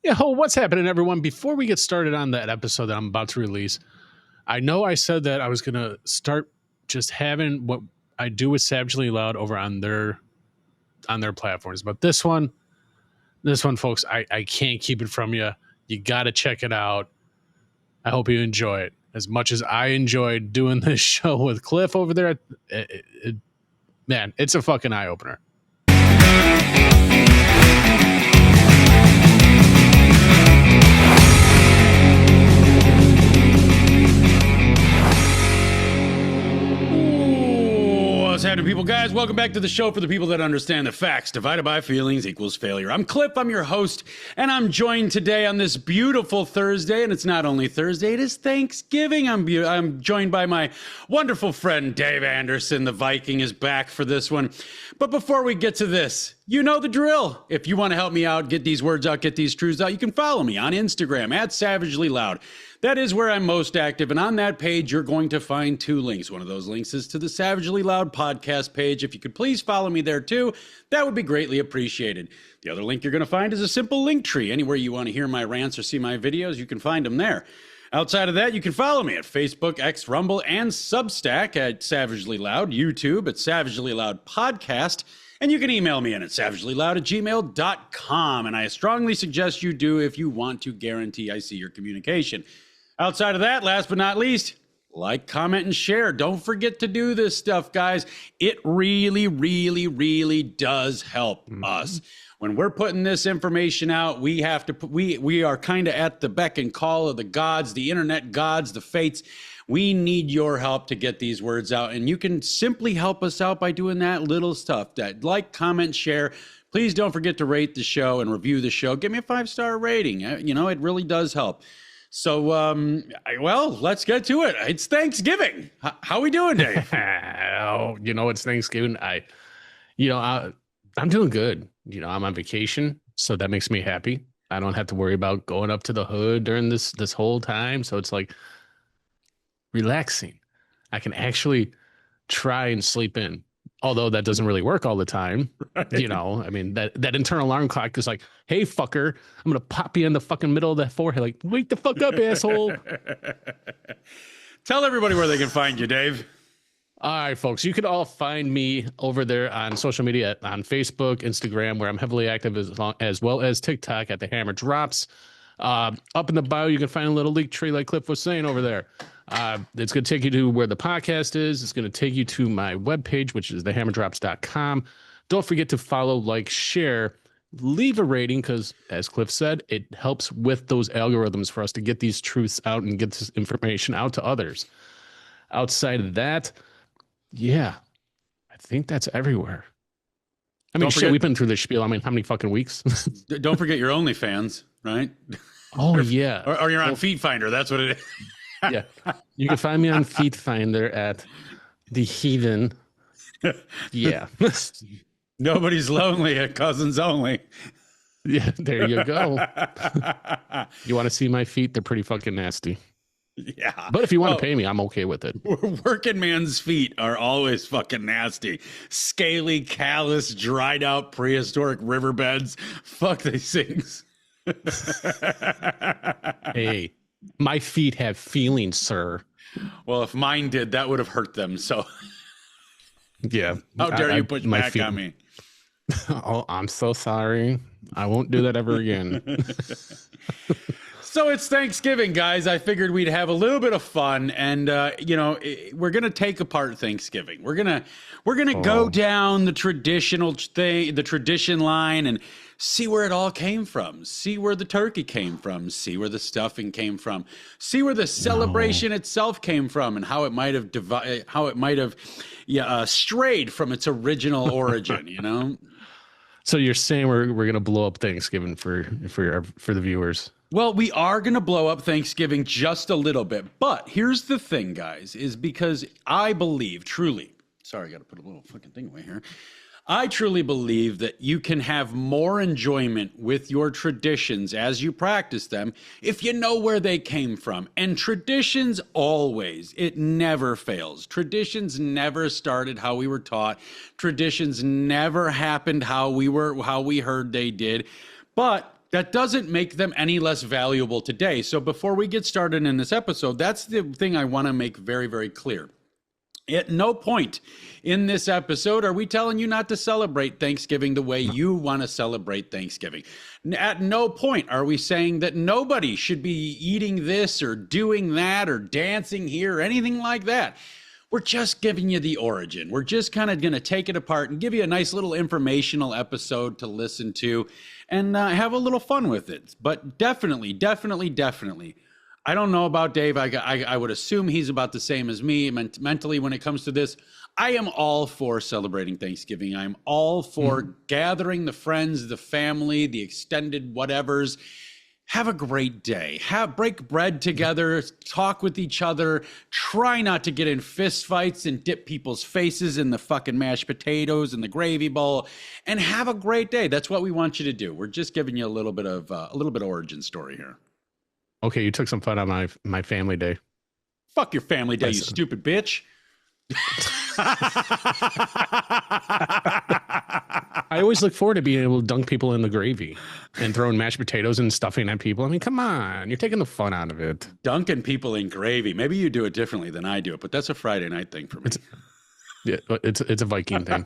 Yo, what's happening, everyone? Before we get started on that episode that I'm about to release, I know I said that I was going to start just having what I do with Savagely Loud over on their platforms. But this one, folks, I can't keep it from you. You got to check it out. I hope you enjoy it as much as I enjoyed doing this show with Cliff over there. Man, it's a fucking eye opener. What's happening, people? Guys, welcome back to the show for the people that understand the facts. Divided by feelings equals failure. I'm Cliff, I'm your host, and I'm joined today on this beautiful Thursday, and it's not only Thursday, it is Thanksgiving. I'm joined by my wonderful friend, Dave Anderson. The Viking is back for this one. But before we get to this, you know the drill. If you want to help me out, get these words out, get these truths out, you can follow me on Instagram at Savagely Loud. That is where I'm most active, and on that page, you're going to find two links. One of those links is to the Savagely Loud podcast page. If you could please follow me there too, that would be greatly appreciated. The other link you're going to find is a simple link tree. Anywhere you want to hear my rants or see my videos, you can find them there. Outside of that, you can follow me at Facebook, X, Rumble, and Substack at Savagely Loud, YouTube at Savagely Loud Podcast, and you can email me in at savagelyloud@gmail.com, and I strongly suggest you do if you want to guarantee I see your communication. Outside of that, last but not least, like, comment, and share. Don't forget to do this stuff, guys. It really, really, really does help us. When we're putting this information out, we have to we are kind of at the beck and call of the gods, the internet gods, the fates. We need your help to get these words out, and you can simply help us out by doing that little stuff. That like, comment, share. Please don't forget to rate the show and review the show. Give me a 5-star rating. You know, it really does help. So, well, let's get to it. It's Thanksgiving. How we doing, Dave? It's Thanksgiving. I'm doing good. I'm on vacation, so that makes me happy. I don't have to worry about going up to the hood during this whole time. So it's like relaxing. I can actually try and sleep in. Although that doesn't really work all the time. Right. That internal alarm clock is like, hey, fucker, I'm going to pop you in the fucking middle of the forehead. Like, wake the fuck up, asshole. Tell everybody where they can find you, Dave. All right, folks, you can all find me over there on social media, on Facebook, Instagram, where I'm heavily active, as well as TikTok at The Hammer Drops. Up in the bio, you can find a little link tree like Cliff was saying over there. It's going to take you to where the podcast is. It's going to take you to my webpage, which is thehammerdrops.com. Don't forget to follow, like, share, leave a rating, because, as Cliff said, it helps with those algorithms for us to get these truths out and get this information out to others. Outside of that, yeah, I think that's everywhere. I mean, we've been through this spiel. I mean, how many fucking weeks? Don't forget your OnlyFans, right? Oh, yeah. Or you're on Feet Finder. That's what it is. Yeah, you can find me on Feet Finder at The Heathen. Yeah. Nobody's lonely at Cousins Only. Yeah, there you go. You want to see my feet? They're pretty fucking nasty. Yeah. But if you want to pay me, I'm okay with it. Working man's feet are always fucking nasty. Scaly, callous, dried out prehistoric riverbeds. Fuck these things. Hey. My feet have feelings, sir. Well, if mine did, that would have hurt them. So, yeah. How dare you push back on me? Oh, I'm so sorry. I won't do that ever again. So it's Thanksgiving, guys. I figured we'd have a little bit of fun, and we're gonna take apart Thanksgiving. We're gonna go down the traditional thing, the tradition line, and see where it all came from. See where the turkey came from. See where the stuffing came from. See where the celebration itself came from, and how it might have strayed from its original origin. So you're saying we're gonna blow up Thanksgiving for the viewers? Well, we are going to blow up Thanksgiving just a little bit. But here's the thing, guys, is because I believe truly, sorry, I got to put a little fucking thing away here. I truly believe that you can have more enjoyment with your traditions as you practice them if you know where they came from. And traditions always, it never fails. Traditions never started how we were taught. Traditions never happened how we heard they did. But that doesn't make them any less valuable today. So before we get started in this episode, that's the thing I want to make very, very clear. At no point in this episode are we telling you not to celebrate Thanksgiving the way you want to celebrate Thanksgiving. At no point are we saying that nobody should be eating this or doing that or dancing here or anything like that. We're just giving you the origin. We're just kind of going to take it apart and give you a nice little informational episode to listen to and have a little fun with it. But definitely, I don't know about Dave. I would assume he's about the same as me mentally when it comes to this. I am all for celebrating Thanksgiving. I'm all for gathering the friends, the family, the extended whatevers. Have a great day. Break bread together, talk with each other, try not to get in fist fights and dip people's faces in the fucking mashed potatoes and the gravy bowl, and have a great day. That's what we want you to do. We're just giving you a little bit of origin story here. Okay, you took some fun on my family day. Fuck your family day, you stupid bitch. I always look forward to being able to dunk people in the gravy and throwing mashed potatoes and stuffing at people. I mean, come on, you're taking the fun out of it. Dunking people in gravy. Maybe you do it differently than I do it, but that's a Friday night thing for me. It's a Viking thing.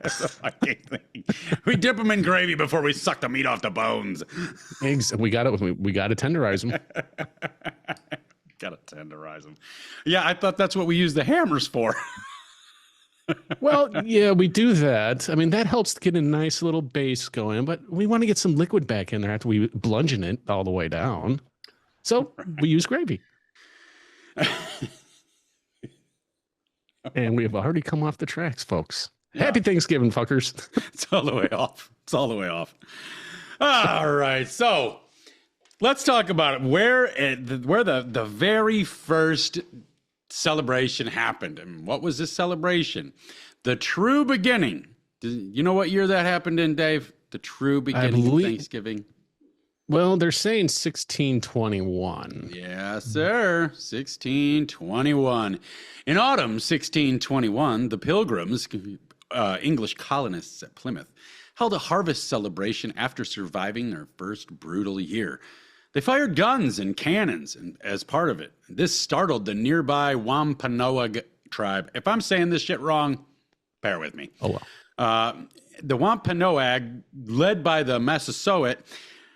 It's a Viking thing. We dip them in gravy before we suck the meat off the bones. Eggs. We got to tenderize them. Gotta tenderize them. Yeah, I thought that's what we use the hammers for. Well, yeah, we do that. I mean, that helps to get a nice little base going, but we want to get some liquid back in there after we bludgeon it all the way down. So we use gravy. And we have already come off the tracks, folks. Yeah. Happy Thanksgiving, fuckers. It's all the way off. It's all the way off. All right, so let's talk about it. Where the very first celebration happened. And what was this celebration? The true beginning. You know what year that happened in, Dave? The true beginning of Thanksgiving? Well, they're saying 1621. Yes, sir. 1621. In autumn 1621, the Pilgrims, English colonists at Plymouth, held a harvest celebration after surviving their first brutal year. They fired guns and cannons as part of it. This startled the nearby Wampanoag tribe. If I'm saying this shit wrong, bear with me. Oh, well. The Wampanoag, led by the Massasoit,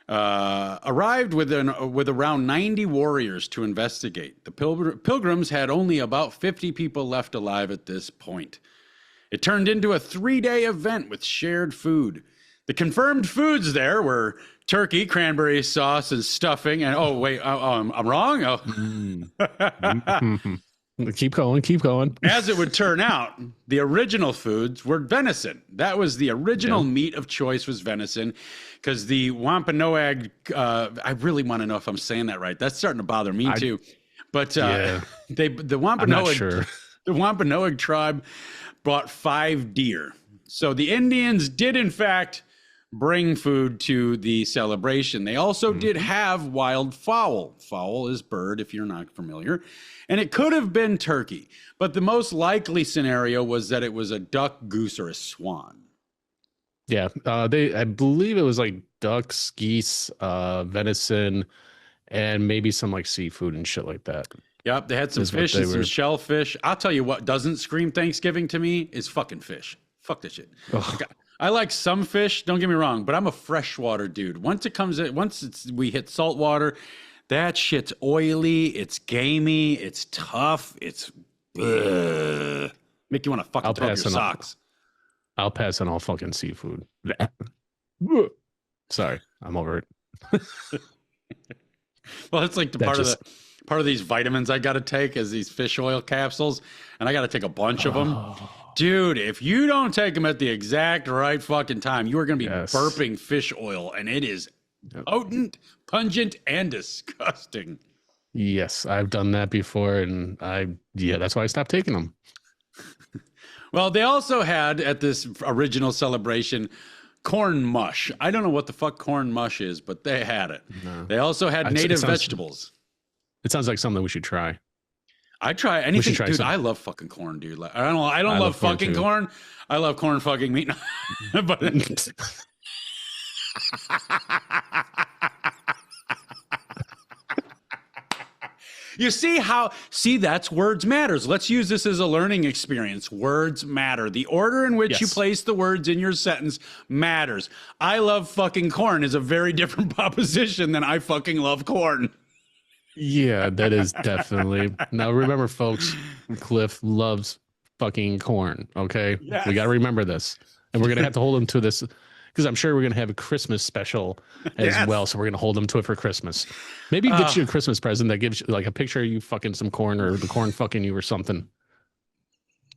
arrived with around 90 warriors to investigate. The Pilgrims had only about 50 people left alive at this point. It turned into a 3-day event with shared food. The confirmed foods there were turkey, cranberry sauce, and stuffing. And I'm wrong. Keep going. As it would turn out, the original foods were venison. That was the original meat of choice, was venison, because the Wampanoag. I really want to know if I'm saying that right. That's starting to bother me too. But the Wampanoag tribe brought 5 deer. So the Indians did in fact bring food to the celebration. They also did have wild fowl. Fowl is bird, if you're not familiar. And it could have been turkey, but the most likely scenario was that it was a duck, goose, or a swan. Yeah, I believe it was like ducks, geese, venison, and maybe some like seafood and shit like that. Yep, they had some fish and some shellfish. I'll tell you what doesn't scream Thanksgiving to me is fucking fish. Fuck this shit. I like some fish, don't get me wrong, but I'm a freshwater dude. Once we hit saltwater, that shit's oily, it's gamey, it's tough, it's make you want to fucking throw up your socks. I'll pass on all fucking seafood. Sorry, I'm over it. Well, it's like part of these vitamins I got to take is these fish oil capsules, and I got to take a bunch of them. Dude, if you don't take them at the exact right fucking time, you are going to be burping fish oil, and it is potent, pungent, and disgusting. Yes, I've done that before, and that's why I stopped taking them. Well, they also had at this original celebration corn mush. I don't know what the fuck corn mush is, but they had it. No. They also had native vegetables. It sounds like something we should try. I try anything, dude. I love fucking corn, dude. Like, I don't love fucking corn. I love corn fucking meat. But You see how, see, that's words matters. Let's use this as a learning experience. Words matter. The order in which you Yes. place the words in your sentence matters. I love fucking corn is a very different proposition than I fucking love corn. Yeah, that is definitely. Now remember, folks, Cliff loves fucking corn. Okay, Yes. we got to remember this, and we're gonna have to hold him to this because I'm sure we're gonna have a Christmas special as Yes. well. So we're gonna hold him to it for Christmas. Maybe get you a Christmas present that gives you like a picture of you fucking some corn or the corn fucking you or something.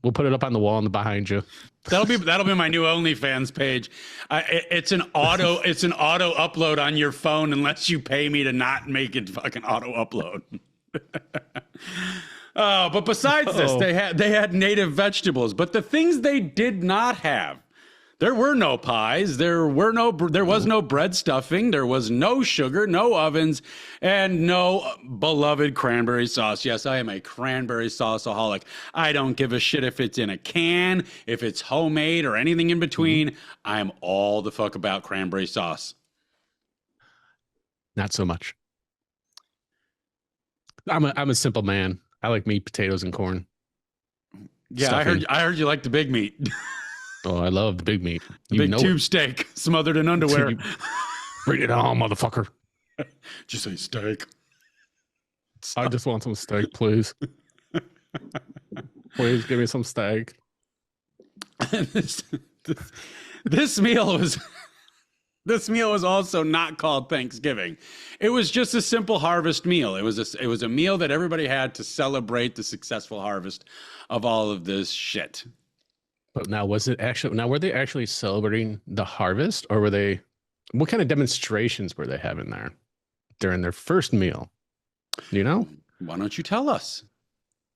We'll put it up on the wall and behind you. That'll be my new OnlyFans page. It's an auto upload on your phone unless you pay me to not make it fucking auto upload. Oh, but besides this, they had native vegetables, but the things they did not have. There were no pies. There was no bread stuffing. There was no sugar, no ovens, and no beloved cranberry sauce. Yes, I am a cranberry sauceaholic. I don't give a shit if it's in a can, if it's homemade, or anything in between. I'm all the fuck about cranberry sauce. Not so much. I'm a simple man. I like meat, potatoes, and corn. Yeah, Stuffing. I heard you like the big meat. Oh, I love the big meat. The You big know tube it. steak smothered in underwear. Bring it on, motherfucker. Just say steak. I just want some steak, please. Please give me some steak. this meal was also not called Thanksgiving. It was just a simple harvest meal. It was a meal that everybody had to celebrate the successful harvest of all of this shit. But now, were they actually celebrating the harvest, or what kind of demonstrations were they having there during their first meal? You know? Why don't you tell us?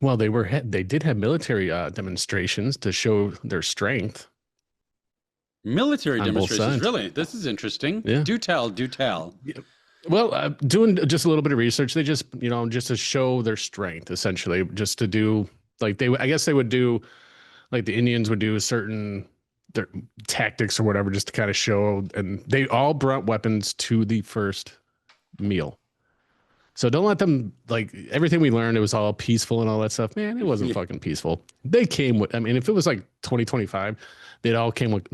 Well, they did have military demonstrations to show their strength. Military On both demonstrations. sides. Really? This is interesting. Yeah. Do tell. Well, doing just a little bit of research, they just to show their strength, essentially, just to do like I guess they would do like the Indians would do their tactics or whatever, just to kind of show, and they all brought weapons to the first meal. So don't let them, like, everything we learned, it was all peaceful and all that stuff. Man, it wasn't fucking peaceful. They came with, I mean, if it was like 2025, they all came with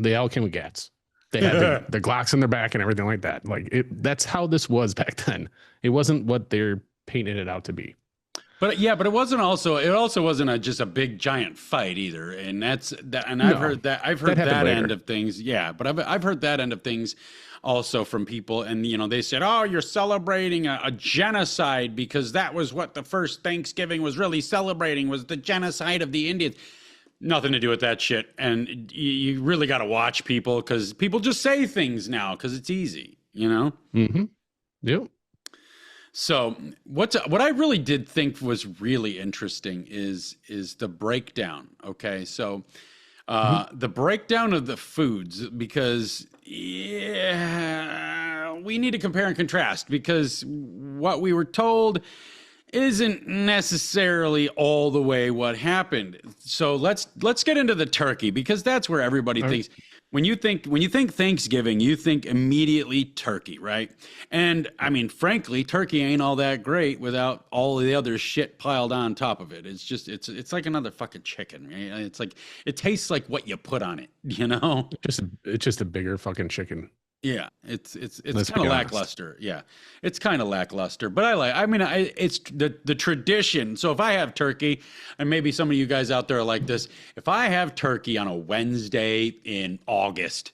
gats. They had their Glocks in their back and everything like that. Like that's how this was back then. It wasn't what they're painting it out to be. But yeah, but it also wasn't just a big giant fight either. And I've heard that happened later. end of things. Yeah, but I've heard that end of things also from people, and they said, "Oh, you're celebrating a genocide because that was what the first Thanksgiving was really celebrating, was the genocide of the Indians." Nothing to do with that shit. And you really got to watch people, because people just say things now because it's easy, Mm-hmm. Yep. So what I really did think was really interesting is the breakdown. Okay, so the breakdown of the foods, because we need to compare and contrast, because what we were told isn't necessarily all the way what happened. So let's get into the turkey, because that's where everybody thinks. When you think Thanksgiving, you think immediately turkey, right? And I mean, frankly, turkey ain't all that great without all the other shit piled on top of it. It's just it's like another fucking chicken. Right? It's like, it tastes like what you put on it, It's just a bigger fucking chicken. Yeah, it's Let's kind be of honest. lackluster. Yeah, it's kind of lackluster. But it's the tradition. So if I have turkey, and maybe some of you guys out there are like this, if I have turkey on a Wednesday in August,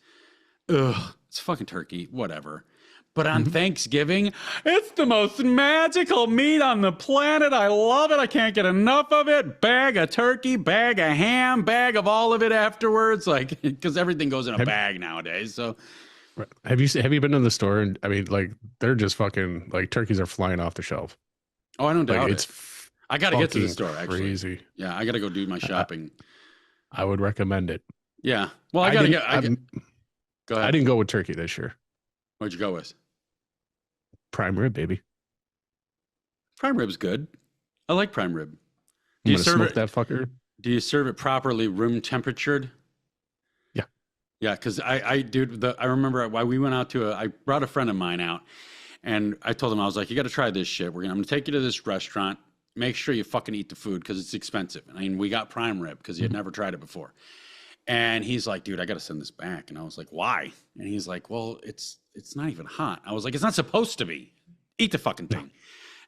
it's fucking turkey, whatever. But on Thanksgiving, it's the most magical meat on the planet. I love it. I can't get enough of it. Bag of turkey, bag of ham, bag of all of it afterwards. Like, because everything goes in a bag nowadays. So. Right. Have you been in the store? And I mean, like, they're just fucking, like, turkeys are flying off the shelf. Oh, I don't doubt Like, it. I got to get to the store, actually. Crazy. Yeah, I got to go do my shopping. I would recommend it. Yeah. Well, I got to get. Go ahead. I didn't go with turkey this year. What'd you go with? Prime rib, baby. Prime rib's good. I like prime rib. I'm gonna smoke that fucker. Do you serve it properly, room temperatured? Yeah. Yeah, because I remember why we went out I brought a friend of mine out, and I told him, I was like, you got to try this shit. I'm going to take you to this restaurant. make sure you fucking eat the food because it's expensive. I mean, we got prime rib because he had never tried it before. And he's like, dude, I got to send this back. And I was like, why? And he's like, well, it's not even hot. I was like, it's not supposed to be. Eat the fucking thing.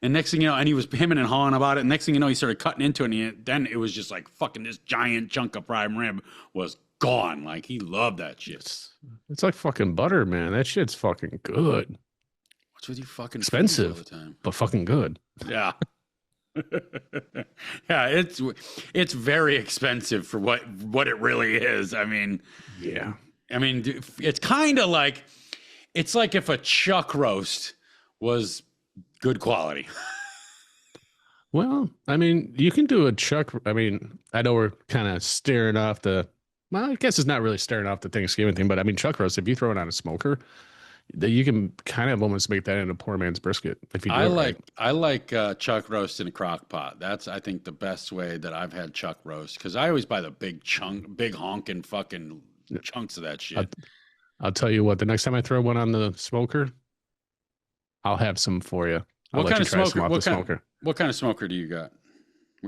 And next thing you know, and he was hemming and hawing about it. And next thing you know, he started cutting into it. And then it was just like fucking this giant chunk of prime rib was gone. Like he loved that shit. It's like fucking butter, man. That shit's fucking good. What's with you fucking Expensive all the time? but fucking good. Yeah. Yeah, it's very expensive for what it really is. I mean, Yeah. it's kind of like it's like if a chuck roast was good quality. Well, I mean, you can do a chuck. I mean, I know we're kind of staring off the. Well, I guess it's not really staring off the Thanksgiving thing, but I mean, chuck roast. If you throw it on a smoker, you can kind of almost make that into poor man's brisket. If you do I like chuck roast in a crock pot. That's I think the best way that I've had chuck roast because I always buy the big honking fucking chunks of that shit. I'll tell you what. The next time I throw one on the smoker, I'll have some for you. What kind of smoker? What kind of smoker do you got?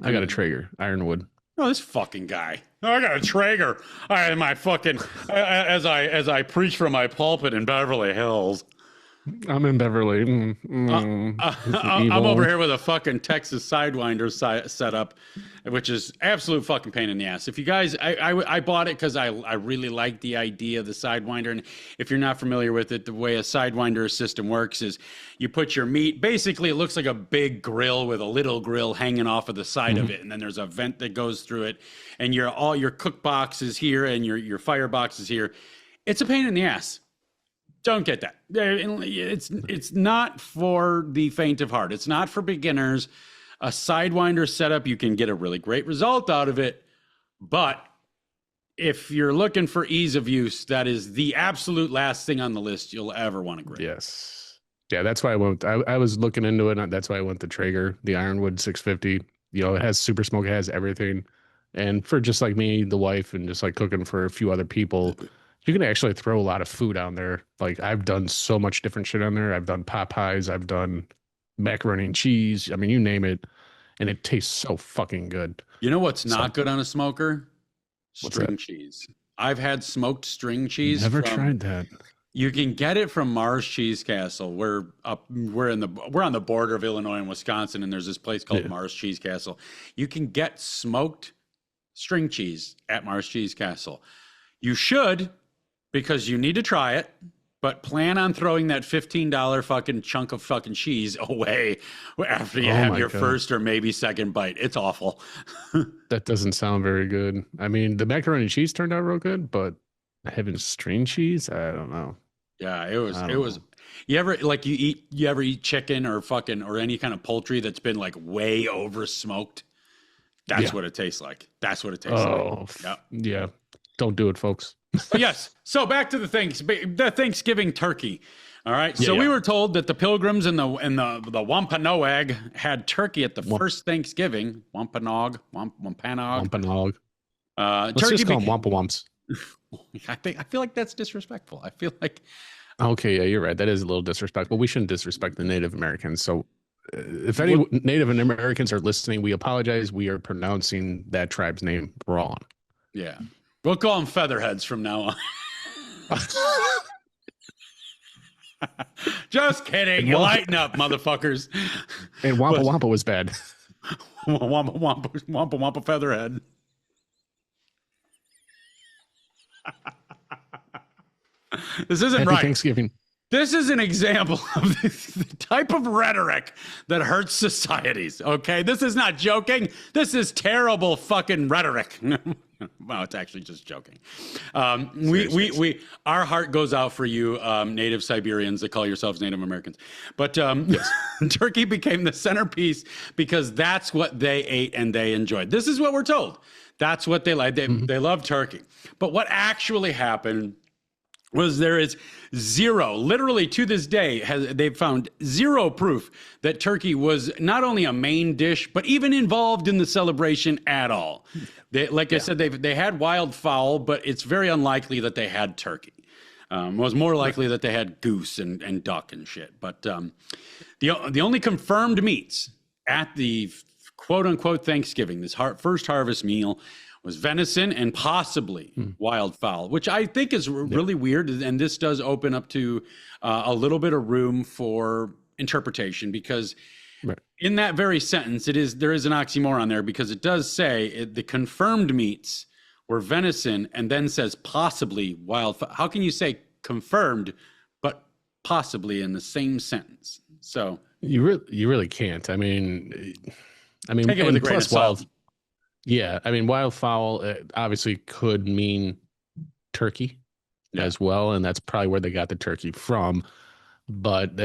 I got a Traeger Ironwood. Oh, this fucking guy. Oh, I got a Traeger. I had my fucking as I preach from my pulpit in Beverly Hills. I'm in Beverly. I'm over here with a fucking Texas Sidewinder setup, which is absolute fucking pain in the ass. If you guys, I bought it because I really like the idea of the Sidewinder. And if you're not familiar with it, the way a Sidewinder system works is you put your meat, basically it looks like a big grill with a little grill hanging off of the side of it. And then there's a vent that goes through it. And all your cook box is here and your fire box is here. It's a pain in the ass. Don't get that. It's not for the faint of heart. It's not for beginners. A Sidewinder setup, you can get a really great result out of it. But if you're looking for ease of use, that is the absolute last thing on the list you'll ever want to grab. Yes. Yeah, that's why I went. I was looking into it. And that's why I went the Traeger, the Ironwood 650. You know, it has super smoke, it has everything. And for just like me, the wife, and just like cooking for a few other people, you can actually throw a lot of food on there. Like I've done so much different shit on there. I've done pot pies. I've done macaroni and cheese. I mean, you name it. And it tastes so fucking good. You know what's not good on a smoker? String cheese. I've had smoked string cheese. Never tried that. You can get it from Mars Cheese Castle. We're on the border of Illinois and Wisconsin, and there's this place called Mars Cheese Castle. You can get smoked string cheese at Mars Cheese Castle. You should, because you need to try it, but plan on throwing that $15 fucking chunk of fucking cheese away after you have your first or maybe second bite. It's awful. That doesn't sound very good. I mean, the macaroni and cheese turned out real good, but having string cheese, I don't know. Yeah, it was. You ever eat chicken or any kind of poultry that's been like way over smoked? That's what it tastes like. That's what it tastes like. Yeah. Don't do it, folks. Yes. So back to the Thanksgiving turkey. All right. So we were told that the Pilgrims and the Wampanoag had turkey at the first Thanksgiving. Wampanoag. Let's just call them Wampa Wumps. I feel like that's disrespectful. I feel like. Okay, yeah, you're right. That is a little disrespectful. We shouldn't disrespect the Native Americans. So, if any Native Americans are listening, we apologize. We are pronouncing that tribe's name wrong. Yeah, we'll call them featherheads from now on. Just kidding. You lighten up, motherfuckers. And Wampa was bad. Wampa featherhead. This isn't Happy right. Thanksgiving. This is an example of the type of rhetoric that hurts societies. Okay, this is not joking. This is terrible fucking rhetoric. Well, it's actually just joking. Our heart goes out for you, native Siberians that call yourselves Native Americans. But turkey became the centerpiece because that's what they ate and they enjoyed. This is what we're told. That's what they like. They love turkey. But what actually happened was there is zero, literally to this day, they've found zero proof that turkey was not only a main dish, but even involved in the celebration at all. I said, they had wild fowl, but it's very unlikely that they had turkey. It was more likely that they had goose and duck and shit. But the only confirmed meats at the quote unquote Thanksgiving, this first harvest meal was venison and possibly Hmm. wildfowl, which I think is Yeah. really weird. And this does open up to a little bit of room for interpretation, because Right. in that very sentence, there is an oxymoron there, because it does say the confirmed meats were venison and then says possibly wildfowl. How can you say confirmed but possibly in the same sentence? So You really can't. I mean, take it with a and grain of plus salt. yeah, I mean, wildfowl obviously could mean turkey Yeah. as well, and that's probably where they got the turkey from. But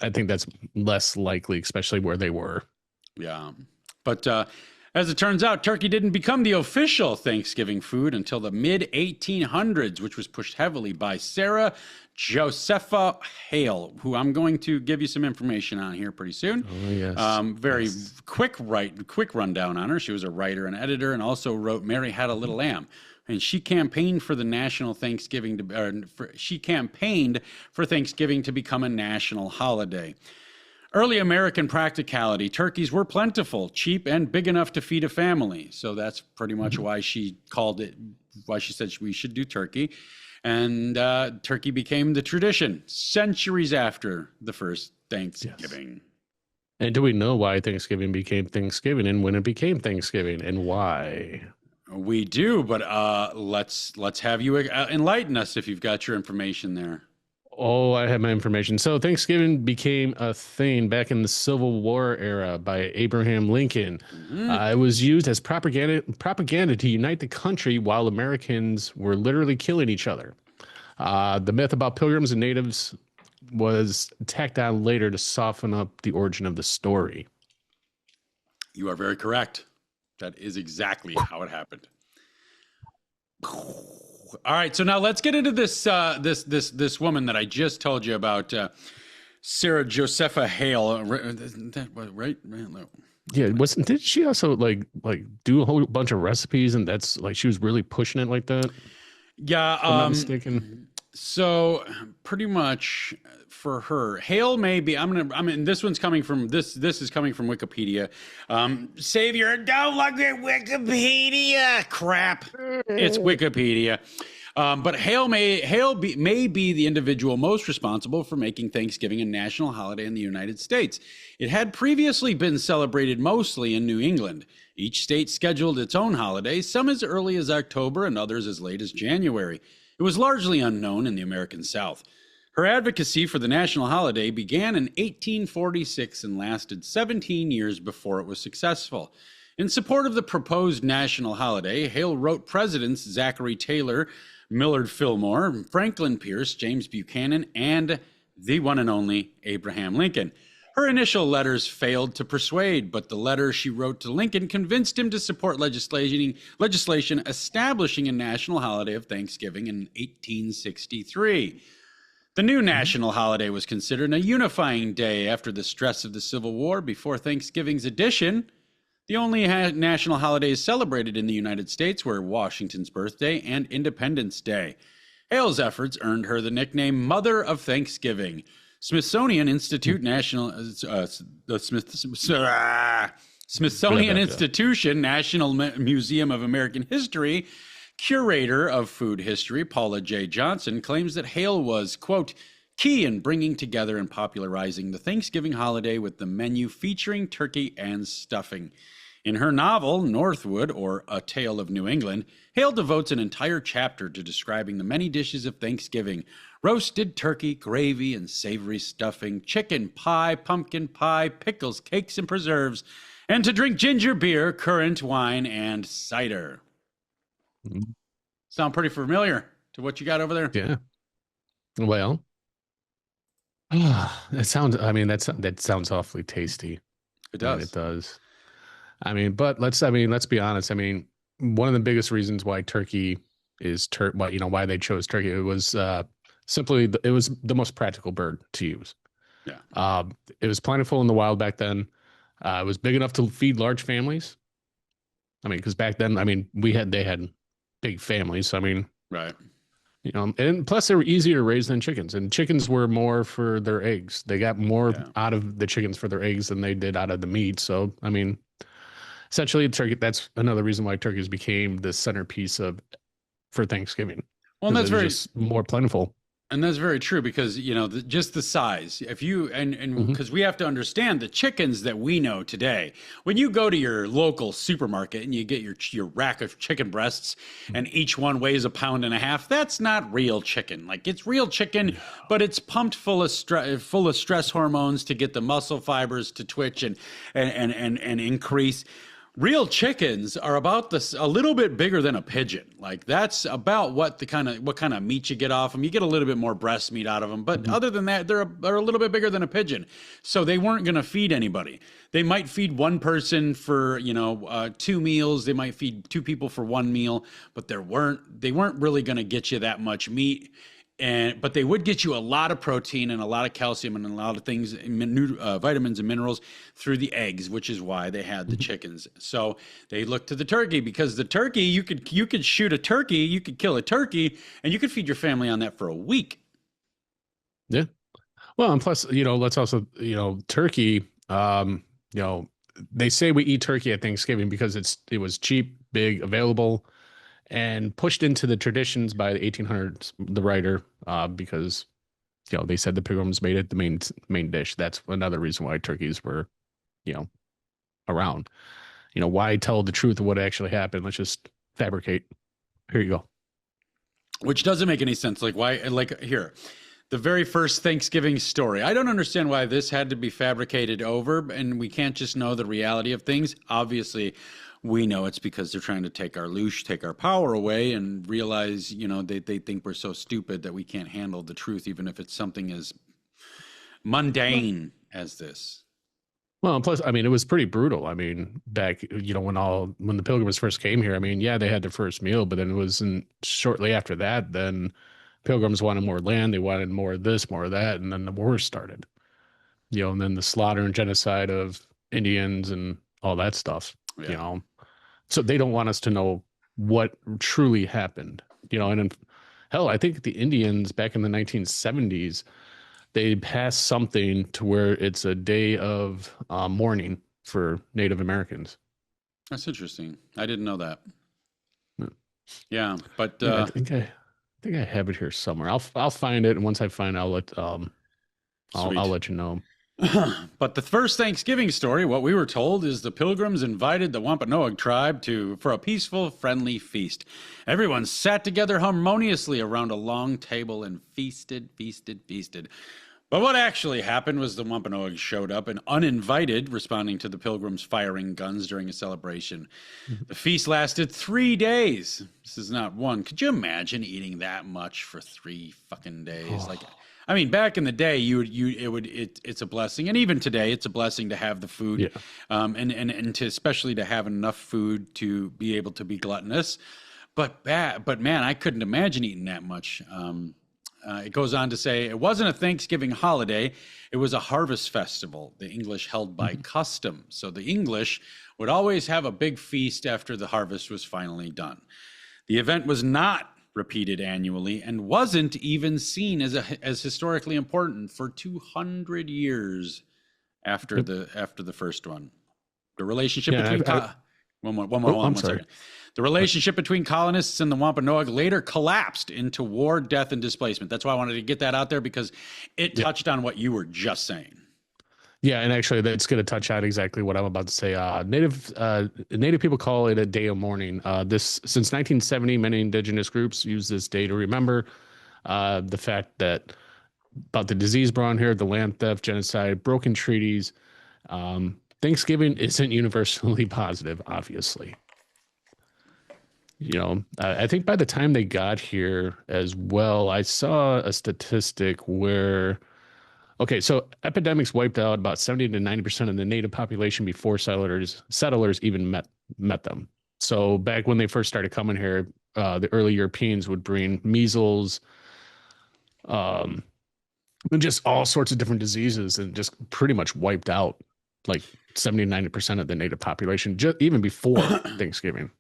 I think that's less likely, especially where they were. Yeah. But as it turns out, turkey didn't become the official Thanksgiving food until the mid 1800s, which was pushed heavily by Sarah Josepha Hale, who I'm going to give you some information on here pretty soon. Oh yes. Very Yes. quick rundown on her. She was a writer and editor, and also wrote "Mary Had a Little Lamb." And she campaigned for the national Thanksgiving she campaigned for Thanksgiving to become a national holiday. Early American practicality: turkeys were plentiful, cheap, and big enough to feed a family. So that's pretty much why she said we should do turkey. And turkey became the tradition centuries after the first Thanksgiving. And do we know why Thanksgiving became Thanksgiving and when it became Thanksgiving and why? We do, but let's have you enlighten us if you've got your information there. Oh, I have my information. So Thanksgiving became a thing back in the Civil War era by Abraham Lincoln. It was used as propaganda to unite the country while Americans were literally killing each other. The myth about pilgrims and natives was tacked on later to soften up the origin of the story. You are very correct. That is exactly how it happened. All right, so now let's get into this woman that I just told you about, Sarah Josepha Hale. Right? No. Yeah, wasn't did she also like do a whole bunch of recipes and that's like she was really pushing it like that? If Yeah. I'm not mistaken. So pretty much for her, Hale may be. This one's coming from this. This is coming from Wikipedia. Savior, don't look at Wikipedia. Crap. It's Wikipedia. But Hale may be the individual most responsible for making Thanksgiving a national holiday in the United States. It had previously been celebrated mostly in New England. Each state scheduled its own holiday, some as early as October and others as late as January. It was largely unknown in the American South. Her advocacy for the national holiday began in 1846 and lasted 17 years before it was successful. In support of the proposed national holiday, Hale wrote Presidents Zachary Taylor, Millard Fillmore, Franklin Pierce, James Buchanan, and the one and only Abraham Lincoln. Her initial letters failed to persuade, but the letter she wrote to Lincoln convinced him to support legislation establishing a national holiday of Thanksgiving in 1863. The new national holiday was considered a unifying day after the stress of the Civil War. Before Thanksgiving's addition, the only national holidays celebrated in the United States were Washington's birthday and Independence Day. Hale's efforts earned her the nickname Mother of Thanksgiving. Smithsonian Institute Smithsonian Institution National Museum of American History curator of food history Paula J. Johnson claims that Hale was, quote, key in bringing together and popularizing the Thanksgiving holiday with the menu featuring turkey and stuffing. In her novel, Northwood, or A Tale of New England, Hale devotes an entire chapter to describing the many dishes of Thanksgiving: roasted turkey, gravy, and savory stuffing, chicken pie, pumpkin pie, pickles, cakes, and preserves, and to drink ginger beer, currant wine, and cider. Sound pretty familiar to what you got over there? Yeah. Well, that sounds. I mean, that sounds awfully tasty. It I mean, does. it does. But let's be honest. I mean, one of the biggest reasons why turkey is why they chose turkey, it was simply it was the most practical bird to use. Yeah. It was plentiful in the wild back then. It was big enough to feed large families. I mean, because back then, I mean, they had big families. So, I mean, Right. And plus they were easier to raise than chickens, and chickens were more for their eggs. They got more Yeah. out of the chickens for their eggs than they did out of the meat. So, I mean, essentially turkey. That's another reason why turkeys became the centerpiece of for Thanksgiving Well, and because that's it was very just more plentiful. And that's very true because just the size. If you and Hmm. because we have to understand the chickens that we know today. When you go to your local supermarket and you get your rack of chicken breasts, and each one weighs a pound and a half, that's not real chicken. Like it's real chicken, but it's pumped full of stress hormones to get the muscle fibers to twitch and increase. Real chickens are about this a little bit bigger than a pigeon. Like that's about what kind of meat you get off them. You get a little bit more breast meat out of them, but Hmm. other than that, they're a little bit bigger than a pigeon. So they weren't going to feed anybody. They might feed one person for two meals. They might feed two people for one meal, but they weren't really going to get you that much meat, but they would get you a lot of protein and a lot of calcium and a lot of things, vitamins and minerals through the eggs, which is why they had the chickens. So they looked to the turkey because the turkey you could shoot a turkey, you could kill a turkey, and you could feed your family on that for a week. Yeah. Well, and plus, let's also, turkey, you know, they say we eat turkey at Thanksgiving because it was cheap, big, available, and pushed into the traditions by the 1800s, the writer, because, they said the pilgrims made it the main dish. That's another reason why turkeys were, you know, around. Why tell the truth of what actually happened? Let's just fabricate. Here you go. Which doesn't make any sense. Like why? Like here, the very first Thanksgiving story. I don't understand why this had to be fabricated over, and we can't just know the reality of things. Obviously, we know it's because they're trying to take our loosh, take our power away, and realize, they think we're so stupid that we can't handle the truth, even if it's something as mundane as this. Well, and plus, I mean, it was pretty brutal. I mean, back, when the pilgrims first came here, I mean, yeah, they had their first meal, but then it wasn't shortly after that, then pilgrims wanted more land, they wanted more of this, more of that, and then the wars started. And then the slaughter and genocide of Indians and all that stuff, you Yeah. know. So they don't want us to know what truly happened, and hell, I think the Indians back in the 1970s they passed something to where it's a day of mourning for Native Americans. That's interesting. I didn't know that. Yeah, Yeah, but yeah, I think I have it here somewhere. I'll find it, and once I find, I'll let I'll sweet. let you know. But the first Thanksgiving story, what we were told, is the Pilgrims invited the Wampanoag tribe for a peaceful, friendly feast. Everyone sat together harmoniously around a long table and feasted, feasted, feasted. But what actually happened was the Wampanoag showed up and uninvited, responding to the Pilgrims firing guns during a celebration. The feast lasted 3 days. This is not one. Could you imagine eating that much for 3 fucking days? Like, Oh, I mean, back in the day, it's a blessing, and even today, it's a blessing to have the food, yeah, and to especially to have enough food to be able to be gluttonous. But man, I couldn't imagine eating that much. It goes on to say it wasn't a Thanksgiving holiday; it was a harvest festival. The English held by mhm, custom, so the English would always have a big feast after the harvest was finally done. The event was not repeated annually and wasn't even seen as historically important for 200 years yep, after the first one. The relationship yeah. between Oh, I'm one sorry. second. The relationship between colonists and the Wampanoag later collapsed into war, death, and displacement. That's why I wanted to get that out there because it Yeah, touched on what you were just saying. yeah, and actually, that's going to touch on exactly what I'm about to say. Native people call it a day of mourning. This since 1970, many indigenous groups use this day to remember the fact that about the disease brought on here, the land theft, genocide, broken treaties. Thanksgiving isn't universally positive, obviously. I think by the time they got here as well, I saw a statistic where, okay, so epidemics wiped out about 70 to 90% of the native population before settlers even met them. So back when they first started coming here, the early Europeans would bring measles, um, and just all sorts of different diseases and just pretty much wiped out like 70 to 90% of the native population, just even before Thanksgiving.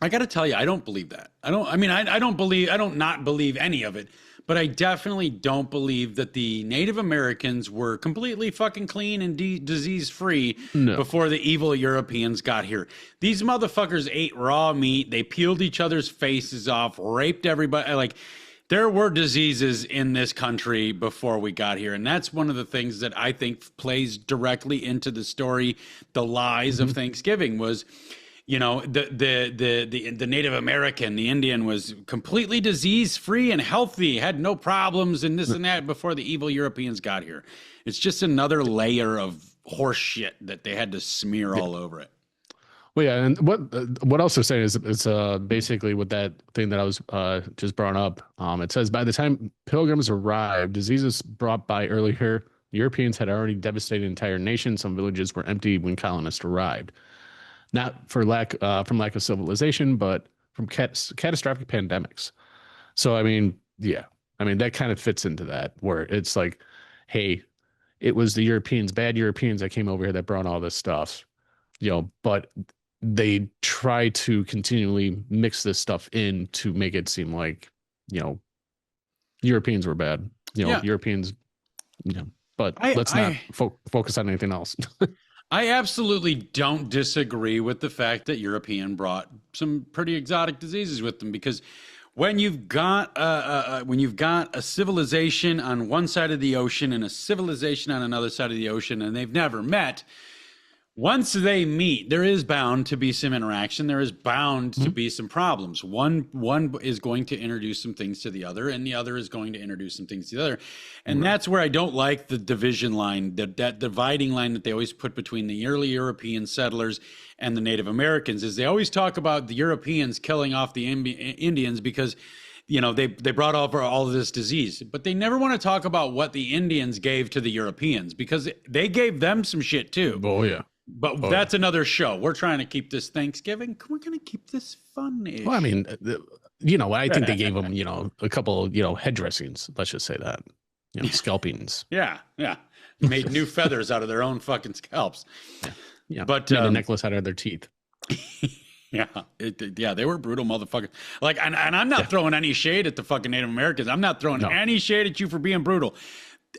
I got to tell you, I don't believe that. I don't not believe any of it, but I definitely don't believe that the Native Americans were completely fucking clean and disease free No. before the evil Europeans got here. These motherfuckers ate raw meat. They peeled each other's faces off, raped everybody. Like, there were diseases in this country before we got here. And that's one of the things that I think plays directly into the story, the lies of Thanksgiving was, the Native American, the Indian was completely disease free and healthy, had no problems and this and that before the evil Europeans got here. It's just another layer of horse shit that they had to smear all over it. Well, yeah, and what else they're saying is it's basically with that thing that I was just brought up. It says by the time pilgrims arrived, diseases brought by earlier Europeans had already devastated entire nations. Some villages were empty when colonists arrived, not for from lack of civilization, but from catastrophic pandemics. So, I mean, yeah, I mean that kind of fits into that where it's like, hey, it was the Europeans, bad Europeans that came over here that brought all this stuff, but they try to continually mix this stuff in to make it seem like, Europeans were bad, Yeah. Europeans, but let's not focus on anything else. I absolutely don't disagree with the fact that European brought some pretty exotic diseases with them, because when you've got a civilization on one side of the ocean and a civilization on another side of the ocean, and they've never met, once they meet, there is bound to be some interaction. There is bound to be some problems. One is going to introduce some things to the other, and the other is going to introduce some things to the other. And that's where I don't like the division line, that dividing line that they always put between the early European settlers and the Native Americans. Is they always talk about the Europeans killing off the Indians because they brought over all of this disease, but they never want to talk about what the Indians gave to the Europeans, because they gave them some shit too. Oh yeah. But that's another show. We're trying to keep this Thanksgiving. We're going to keep this fun-ish. Well, I mean, I think they gave them, a couple, head dressings. Let's just say that, scalpings. Yeah. Made new feathers out of their own fucking scalps. Yeah. But made a necklace out of their teeth. Yeah, they were brutal motherfuckers. Like, and I'm not throwing any shade at the fucking Native Americans. I'm not throwing any shade at you for being brutal.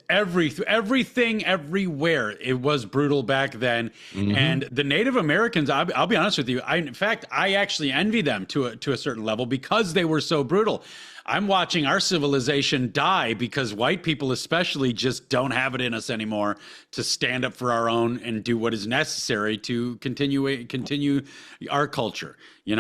Everything, everywhere, it was brutal back then. And the Native Americans, I'll be honest with you. In fact, I actually envy them to a certain level because they were so brutal. I'm watching our civilization die because white people especially just don't have it in us anymore to stand up for our own and do what is necessary to continue our culture. We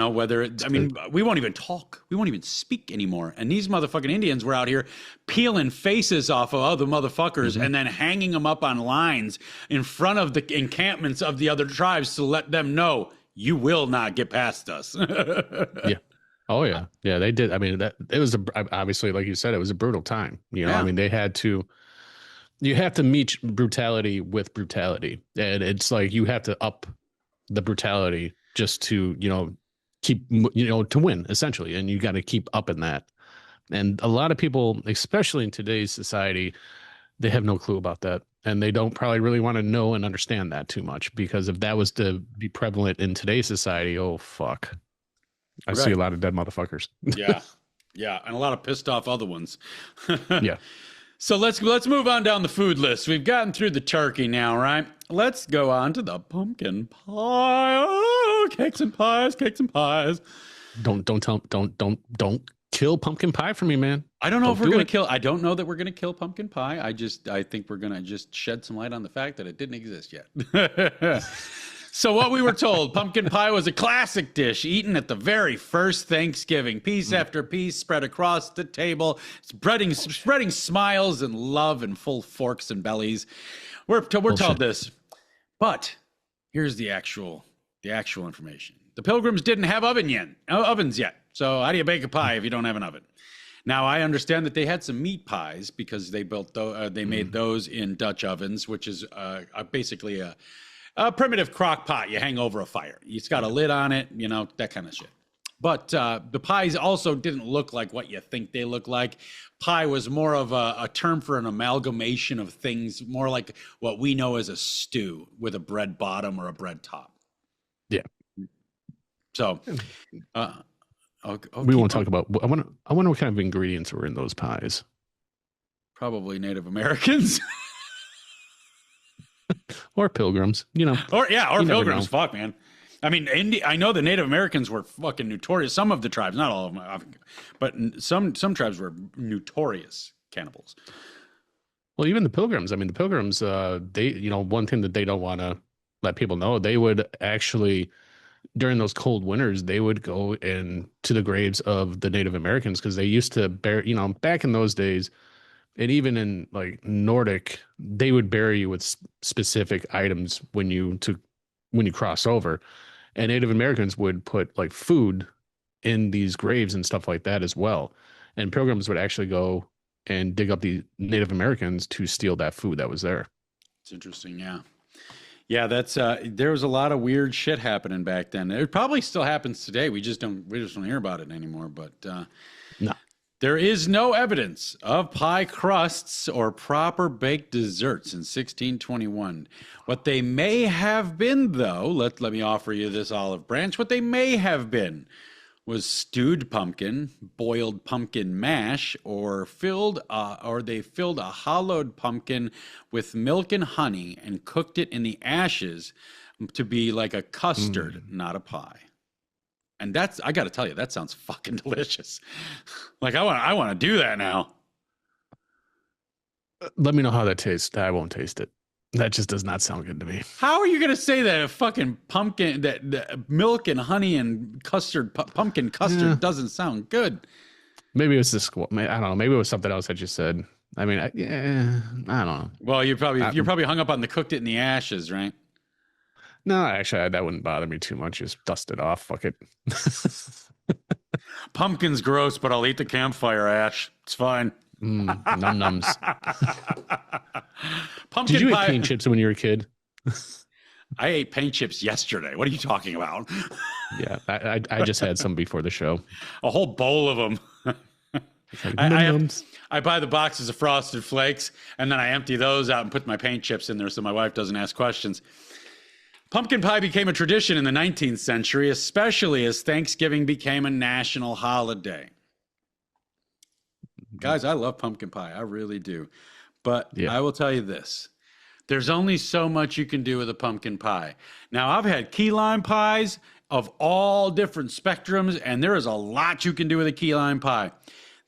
won't even talk. We won't even speak anymore. And these motherfucking Indians were out here peeling faces off of other motherfuckers and then hanging them up on lines in front of the encampments of the other tribes to let them know, you will not get past us. Yeah. Oh yeah. Yeah, they did. I mean, it was obviously, like you said, it was a brutal time. I mean, you have to meet brutality with brutality. And it's like, you have to up the brutality just to, keep, to win essentially. And you got to keep up in that. And a lot of people, especially in today's society, they have no clue about that. And they don't probably really want to know and understand that too much, because if that was to be prevalent in today's society, oh, fuck. I see a lot of dead motherfuckers. Yeah, and a lot of pissed off other ones. Yeah. So let's move on down the food list. We've gotten through the turkey now, right? Let's go on to the pumpkin pie. Oh, cakes and pies. Don't kill pumpkin pie for me, man. I don't know if we're gonna kill. I don't know that we're gonna kill pumpkin pie. I think we're gonna just shed some light on the fact that it didn't exist yet. So what we were told, pumpkin pie was a classic dish eaten at the very first Thanksgiving. Piece after piece spread across the table, spreading smiles and love and full forks and bellies. We're told this, but here's the actual information. The Pilgrims didn't have ovens yet. So how do you bake a pie if you don't have an oven? Now, I understand that they had some meat pies because they made those in Dutch ovens, which is basically a primitive crock pot you hang over a fire. It's got a lid on it, that kind of shit. But the pies also didn't look like what you think they look like. Pie was more of a term for an amalgamation of things, more like what we know as a stew with a bread bottom or a bread top. Yeah. So, we won't talk about. I wonder what kind of ingredients were in those pies. Probably Native Americans. Or pilgrims, you know. Or yeah, or You never pilgrims. know. Fuck, man. I mean, I know the Native Americans were fucking notorious. Some of the tribes, not all of them, but some tribes were notorious cannibals. Well, even the pilgrims. I mean, the pilgrims. They, one thing that they don't want to let people know, they would actually during those cold winters, they would go in to the graves of the Native Americans because they used to bury, back in those days, and even in like Nordic, they would bury you with specific items when you cross over. And Native Americans would put like food in these graves and stuff like that as well. And pilgrims would actually go and dig up the Native Americans to steal that food that was there. It's interesting, yeah. Yeah, that's there was a lot of weird shit happening back then. It probably still happens today. We just don't hear about it anymore. But No. there is no evidence of pie crusts or proper baked desserts in 1621. What they may have been, though, let me offer you this olive branch. What they may have been was stewed pumpkin, boiled pumpkin mash, or they filled a hollowed pumpkin with milk and honey and cooked it in the ashes to be like a custard, not a pie. And I got to tell you, that sounds fucking delicious. Like I want to do that now. Let me know how that tastes. I won't taste it. That just does not sound good to me. How are you going to say that a fucking pumpkin, that milk and honey and custard, pumpkin custard doesn't sound good? Maybe it was this. I don't know. Maybe it was something else that you said. I mean, I don't know. Well, you're probably hung up on the cooked it in the ashes, right? No, actually, that wouldn't bother me too much. Just dust it off. Fuck it. Pumpkin's gross, but I'll eat the campfire ash. It's fine. Num nums. Pumpkin Did you pie. eat paint chips when you were a kid? I ate paint chips yesterday. What are you talking about? Yeah, I just had some before the show. A whole bowl of them. Like, I buy the boxes of Frosted Flakes, and then I empty those out and put my paint chips in there so my wife doesn't ask questions. Pumpkin pie became a tradition in the 19th century, especially as Thanksgiving became a national holiday. Guys, I love pumpkin pie. I really do. But Yeah. I will tell you this. There's only so much you can do with a pumpkin pie. Now, I've had key lime pies of all different spectrums, and there is a lot you can do with a key lime pie.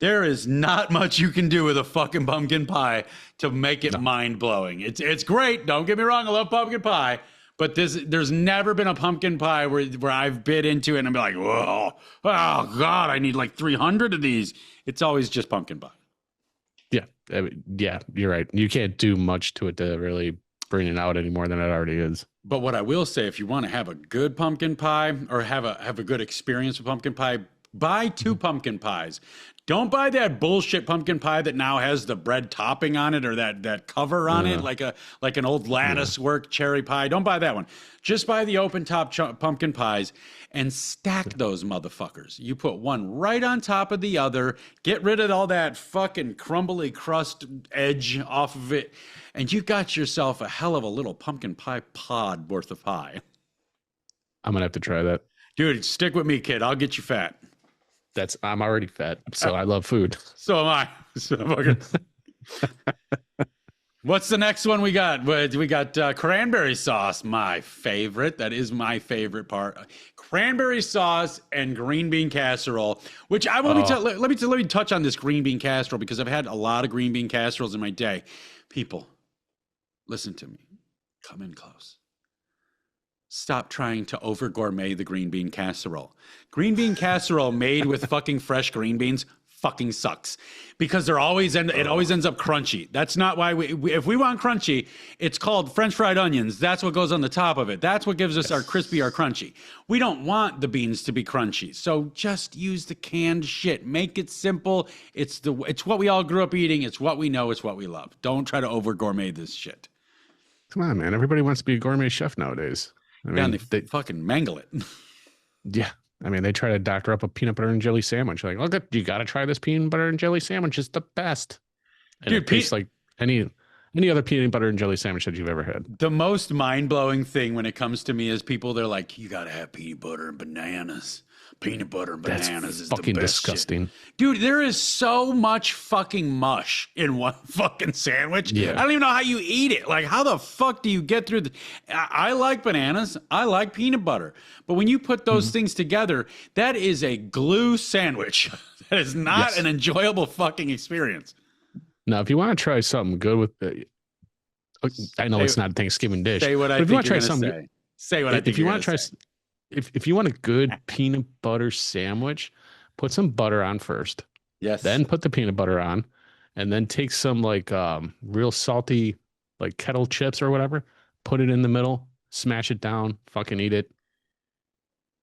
There is not much you can do with a fucking pumpkin pie to make it mind-blowing. It's great. Don't get me wrong. I love pumpkin pie. But there's never been a pumpkin pie where I've bit into it and I'm like, whoa, oh, God, I need like 300 of these. It's always just pumpkin pie. Yeah, yeah, you're right. You can't do much to it to really bring it out any more than it already is. But what I will say, if you want to have a good pumpkin pie or have a good experience with pumpkin pie, buy two pumpkin pies. Don't buy that bullshit pumpkin pie that now has the bread topping on it or that cover on it, like an old lattice work cherry pie. Don't buy that one. Just buy the open top pumpkin pies and stack those motherfuckers. You put one right on top of the other, get rid of all that fucking crumbly crust edge off of it, and you got yourself a hell of a little pumpkin pie pod worth of pie. I'm gonna have to try that. Dude, stick with me, kid. I'll get you fat. I'm already fat, so I love food. So am I. So what's the next one we got? We got cranberry sauce, my favorite. That is my favorite part. Cranberry sauce and green bean casserole, which let me touch on this green bean casserole because I've had a lot of green bean casseroles in my day. People, listen to me. Come in close. Stop trying to over gourmet the green bean casserole. Green bean casserole made with fucking fresh green beans fucking sucks because it always ends up crunchy. That's not why if we want crunchy, it's called French fried onions. That's what goes on the top of it. That's what gives us our crispy, our crunchy. We don't want the beans to be crunchy. So just use the canned shit. Make it simple. It's what we all grew up eating. It's what we know. It's what we love. Don't try to over gourmet this shit. Come on, man. Everybody wants to be a gourmet chef nowadays. I mean, and they fucking mangle it. Yeah. I mean, they try to doctor up a peanut butter and jelly sandwich. Like, look, you got to try this peanut butter and jelly sandwich. It's the best. And dude, it tastes like any other peanut butter and jelly sandwich that you've ever had. The most mind-blowing thing when it comes to me is people, they're like, you got to have peanut butter and bananas. Peanut butter and That's bananas is the fucking best disgusting. shit. Dude, there is so much fucking mush in one fucking sandwich. Yeah. I don't even know how you eat it. Like, how the fuck do you get through the... I like bananas. I like peanut butter. But when you put those things together, that is a glue sandwich. That is not an enjoyable fucking experience. Now, if you want to try something good with I know it's not a Thanksgiving dish. Say what but I if you think want to you're try going to something, say. Say what I think if you you're want going to to try, say. if you want a good peanut butter sandwich, put some butter on first, Yes. then put the peanut butter on, and then take some like real salty like kettle chips or whatever, put it in the middle, smash it down, fucking eat it.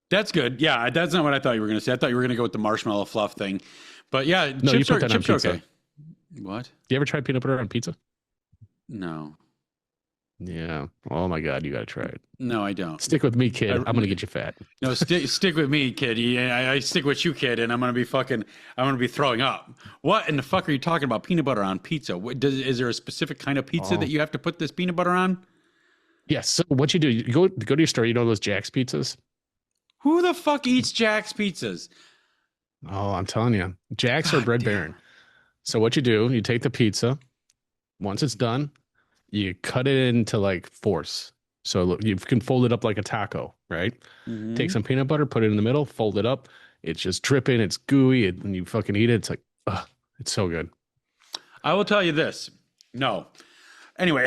That's good. Yeah, that's not what I thought you were going to say. I thought you were going to go with the marshmallow fluff thing. But yeah, No, you chips put are that on pizza. okay. What? You ever tried peanut butter on pizza? No. Yeah. Oh my God, you got to try it. No, I don't. Stick with me, kid. I'm gonna get you fat. No, stick with me, kid. I stick with you, kid, and I'm gonna be throwing up. What in the fuck are you talking about? Peanut butter on pizza? Is there a specific kind of pizza that you have to put this peanut butter on? Yes. So what you do? You go to your store. You know those Jack's pizzas? Who the fuck eats Jack's pizzas? Oh, I'm telling you, Jack's or God Red damn. Baron. So what you do? You take the pizza. Once it's done, you cut it into like fourths. So you can fold it up like a taco, right? Mhm. Take some peanut butter, put it in the middle, fold it up. It's just dripping. It's gooey, and you fucking eat it. It's like, it's so good. I will tell you this. No. Anyway.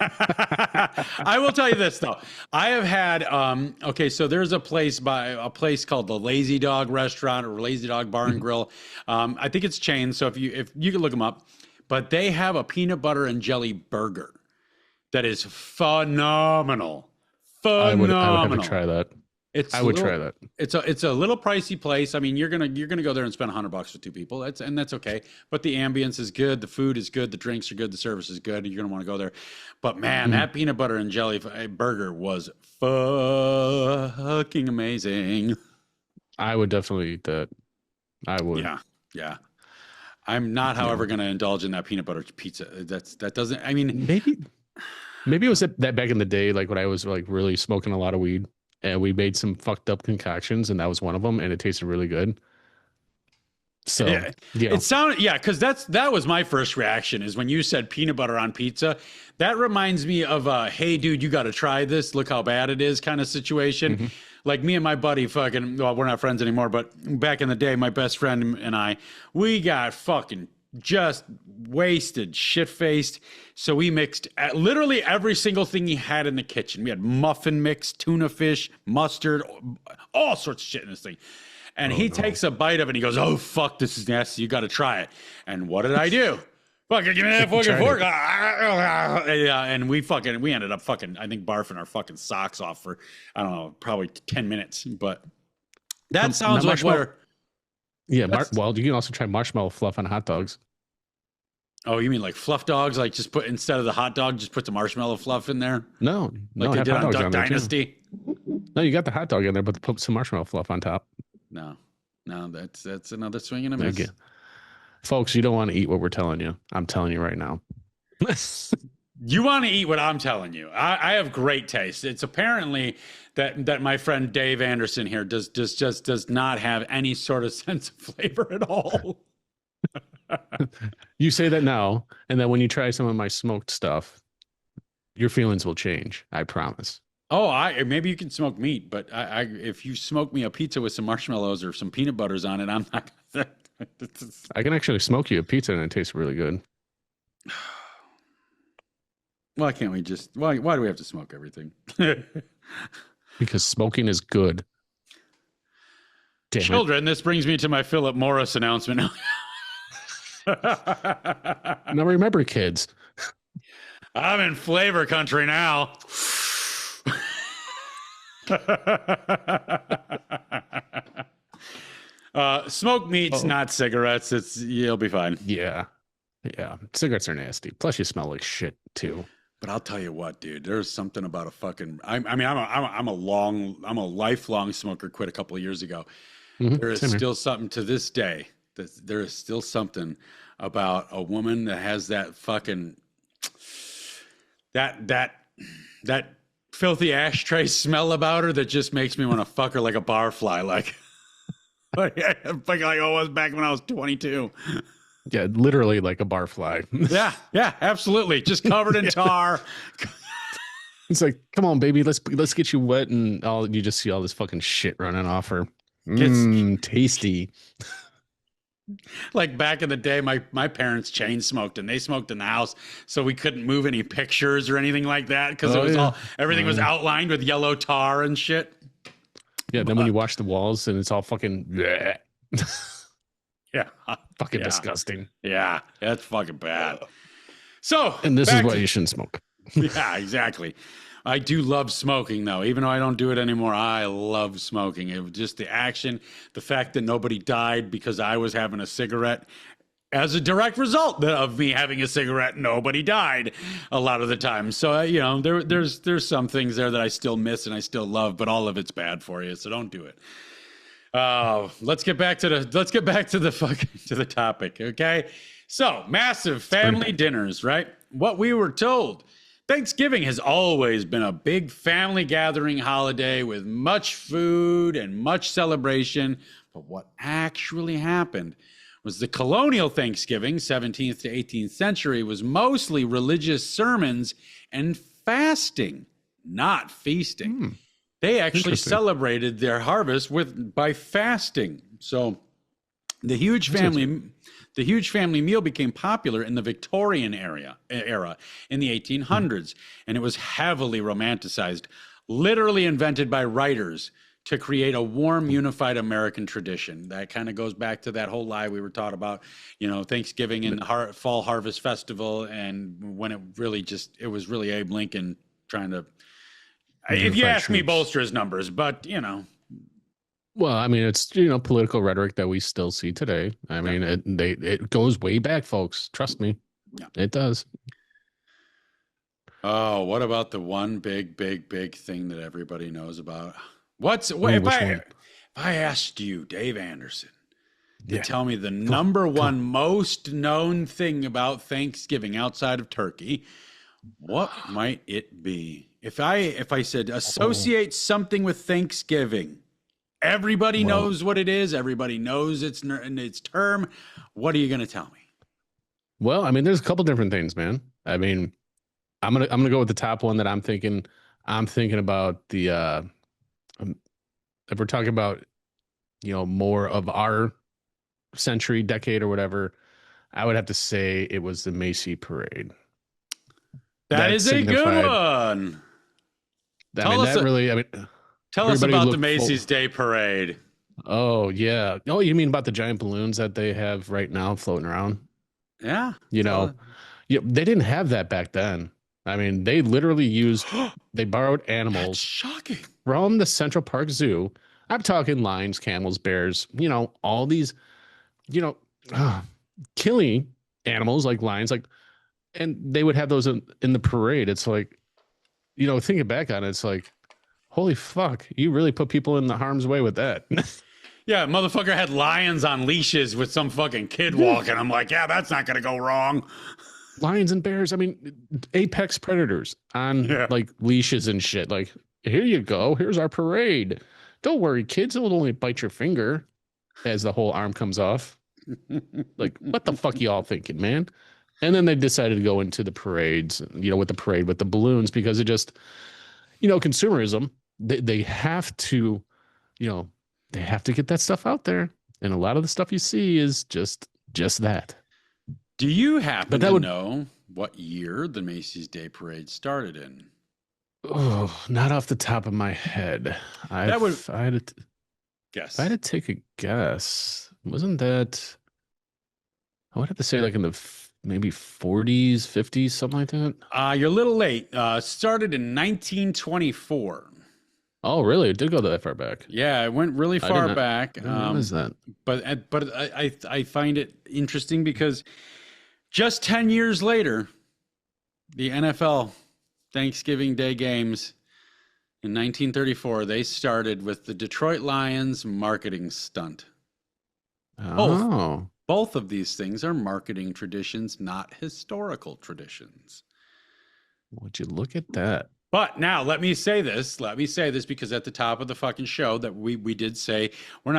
I will tell you this though. I have had okay, so there's a place called the Lazy Dog Restaurant or Lazy Dog Bar and Grill. I think it's chain, so if you can look them up, but they have a peanut butter and jelly burger that is phenomenal. I would have to Phenomenal. try that. I would try that. It's a little pricey place. I mean, you're gonna go there and spend $100 for two people. That's okay. But the ambience is good, the food is good, the drinks are good, the service is good. You're gonna want to go there. But man, that peanut butter and jelly burger was fucking amazing. I would definitely eat that. I would. Yeah. I'm not, however, gonna indulge in that peanut butter pizza. That doesn't. I mean, maybe it was that back in the day, like when I was like really smoking a lot of weed. And we made some fucked up concoctions, and that was one of them, and it tasted really good. So yeah, it sounded because that was my first reaction is when you said peanut butter on pizza. That reminds me of hey dude, you got to try this. Look how bad it is kind of situation. Like me and my buddy fucking we're not friends anymore, but back in the day, my best friend and I, we got fucking just wasted, shit-faced. So we mixed literally every single thing he had in the kitchen. We had muffin mix, tuna fish, mustard, all sorts of shit in this thing. And he takes a bite of it and he goes, "Oh, fuck, this is nasty. You got to try it." And what did I do? Fucking give me that fucking fork. Yeah, and we ended up fucking, I think, barfing our fucking socks off for, I don't know, probably 10 minutes. But that sounds like where... Yeah, well, you can also try marshmallow fluff on hot dogs. Oh, you mean like fluff dogs? Like just put, instead of the hot dog, just put the marshmallow fluff in there? No, like they did on Duck Dynasty? No, you got the hot dog in there, but put some marshmallow fluff on top. No, that's another swing and a miss. Okay. Folks, you don't want to eat what we're telling you. I'm telling you right now. You want to eat what I'm telling you. I have great taste. It's apparently that my friend Dave Anderson here does not have any sort of sense of flavor at all. You say that now, and then when you try some of my smoked stuff, your feelings will change. I promise. Oh, maybe you can smoke meat, but if you smoke me a pizza with some marshmallows or some peanut butters on it, I'm not gonna... I can actually smoke you a pizza and it tastes really good. Why can't we just... Why do we have to smoke everything? Because smoking is good. Damn Children, this brings me to my Philip Morris announcement. Now remember, kids. I'm in flavor country now. Smoke meats, not cigarettes. You'll be fine. Yeah. Cigarettes are nasty. Plus, you smell like shit too. But I'll tell you what, dude. There's something about a fucking. I'm a lifelong smoker. Quit a couple of years ago. There is still something to this day. There is still something about a woman that has that fucking that filthy ashtray smell about her that just makes me want to fuck her like a barfly, like I was back when I was 22. Yeah, literally like a barfly. Yeah, absolutely. Just covered in tar. It's like, come on, baby, let's get you wet, and all you just see all this fucking shit running off her. Gets Tasty. like back in the day, my parents chain smoked and they smoked in the house, so we couldn't move any pictures or anything like that because it was everything was outlined with yellow tar and shit. Yeah, then when you wash the walls and it's all fucking yeah, fucking disgusting. Yeah, that's fucking bad. So, and this is why you shouldn't smoke. Yeah, exactly. I do love smoking, though. Even though I don't do it anymore, I love smoking. It was just the action, the fact that nobody died because I was having a cigarette. As a direct result of me having a cigarette, nobody died a lot of the time. So, there's some things there that I still miss and I still love, but all of it's bad for you. So don't do it. Let's get back to the topic. Okay. So massive family dinners, right? What we were told. Thanksgiving has always been a big family gathering holiday with much food and much celebration. But what actually happened was the colonial Thanksgiving, 17th to 18th century, was mostly religious sermons and fasting, not feasting. They actually celebrated their harvest by fasting. So the huge family meal became popular in the Victorian era in the 1800s, and it was heavily romanticized, literally invented by writers to create a warm, unified American tradition. That kind of goes back to that whole lie we were taught about, Thanksgiving and Fall Harvest Festival, and when it was really Abe Lincoln trying to, if you ask me, bolster his numbers, but Well, I mean, it's political rhetoric that we still see today. I mean, it goes way back, folks. Trust me, it does. Oh, what about the one big thing that everybody knows about? If I asked you, Dave Anderson, to tell me the number one most known thing about Thanksgiving outside of turkey, what might it be? If I said associate something with Thanksgiving. Everybody knows what it is. Everybody knows its term. What are you going to tell me? Well, I mean, there's a couple different things, man. I mean, I'm gonna go with the top one that I'm thinking. I'm thinking about the if we're talking about more of our century, decade, or whatever, I would have to say it was the Macy Parade. That is a good one. Tell us about the Macy's Day Parade. Oh, yeah. Oh, you mean about the giant balloons that they have right now floating around? Yeah. They didn't have that back then. I mean, they literally they borrowed animals from the Central Park Zoo. I'm talking lions, camels, bears, all these, killing animals like lions, and they would have those in the parade. It's like, thinking back on it, it's like, holy fuck, you really put people in the harm's way with that. Yeah, motherfucker had lions on leashes with some fucking kid walking. I'm like, yeah, that's not going to go wrong. Lions and bears, I mean, apex predators on leashes and shit. Like, here you go. Here's our parade. Don't worry, kids. It'll only bite your finger as the whole arm comes off. Like, what the fuck y'all thinking, man? And then they decided to go into the parades, with the balloons, because it just, consumerism. They have to, they have to get that stuff out there. And a lot of the stuff you see is just that. Do you happen to know what year the Macy's Day Parade started in? Oh, not off the top of my head. I had to take a guess. Wasn't that? I would have to say like in the maybe 40s, 50s, something like that. You're a little late. Started in 1924. Oh, really? It did go that far back. Yeah, it went really far back. What is that? But I find it interesting because just 10 years later, the NFL Thanksgiving Day games in 1934, they started with the Detroit Lions marketing stunt. Oh. Both of these things are marketing traditions, not historical traditions. Would you look at that? But now let me say this. Let me say this because at the top of the fucking show that we did say Mhm. we're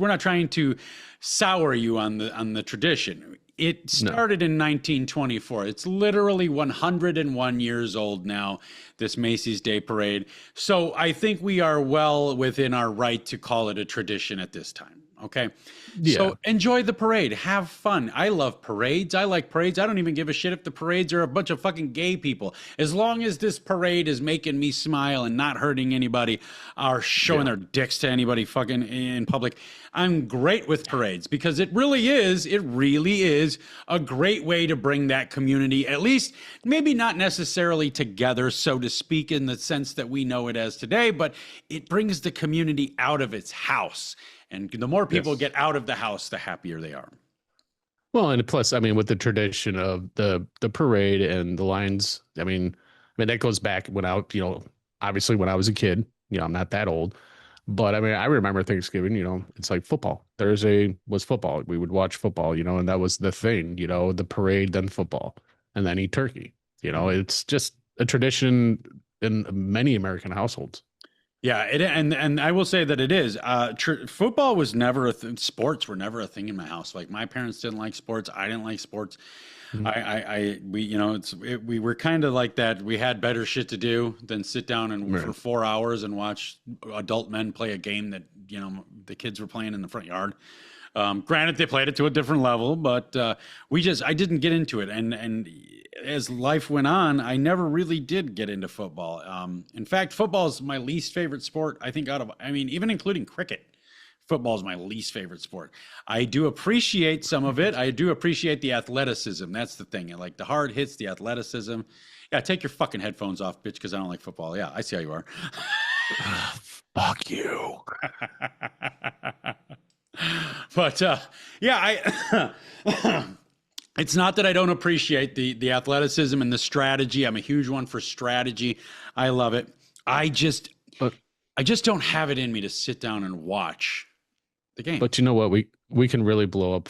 not trying to sour you on the tradition. It No. started in 1924. It's literally 101 years old now, this Macy's Day Parade. So I think we are well within our right to call it a tradition at this time. Okay. Yeah. So enjoy the parade. Have fun. I love parades. I like parades. I don't even give a shit if the parades are a bunch of fucking gay people. As long as this parade is making me smile and not hurting anybody or showing Yeah. their dicks to anybody fucking in public, I'm great with parades because it really is a great way to bring that community, at least maybe not necessarily together, so to speak, in the sense that we know it as today, but it brings the community out of its house. And the more people Yes. get out of the house, the happier they are. Well, and plus, I mean, with the tradition of the parade and the lines, I mean that goes back when obviously when I was a kid. I'm not that old, but I mean, I remember Thanksgiving. It's like football. Thursday was football. We would watch football. And that was the thing. The parade, then football, and then eat turkey. It's just a tradition in many American households. Yeah, and I will say that it is. Football was never sports were never a thing in my house. Like my parents didn't like sports. I didn't like sports. Mhm. We, we were kind of like that. We had better shit to do than sit down and for Right. 4 hours and watch adult men play a game that the kids were playing in the front yard. Granted, they played it to a different level, but I didn't get into it. And as life went on, I never really did get into football. In fact, football is my least favorite sport. I think even including cricket, football is my least favorite sport. I do appreciate some of it. I do appreciate the athleticism. That's the thing. I like the hard hits, the athleticism. Yeah, take your fucking headphones off, bitch, because I don't like football. Yeah, I see how you are. Ah, fuck you. But yeah, I it's not that I don't appreciate the athleticism and the strategy. I'm a huge one for strategy. I love it. I just But I just don't have it in me to sit down and watch the game. But you know what? We can really blow up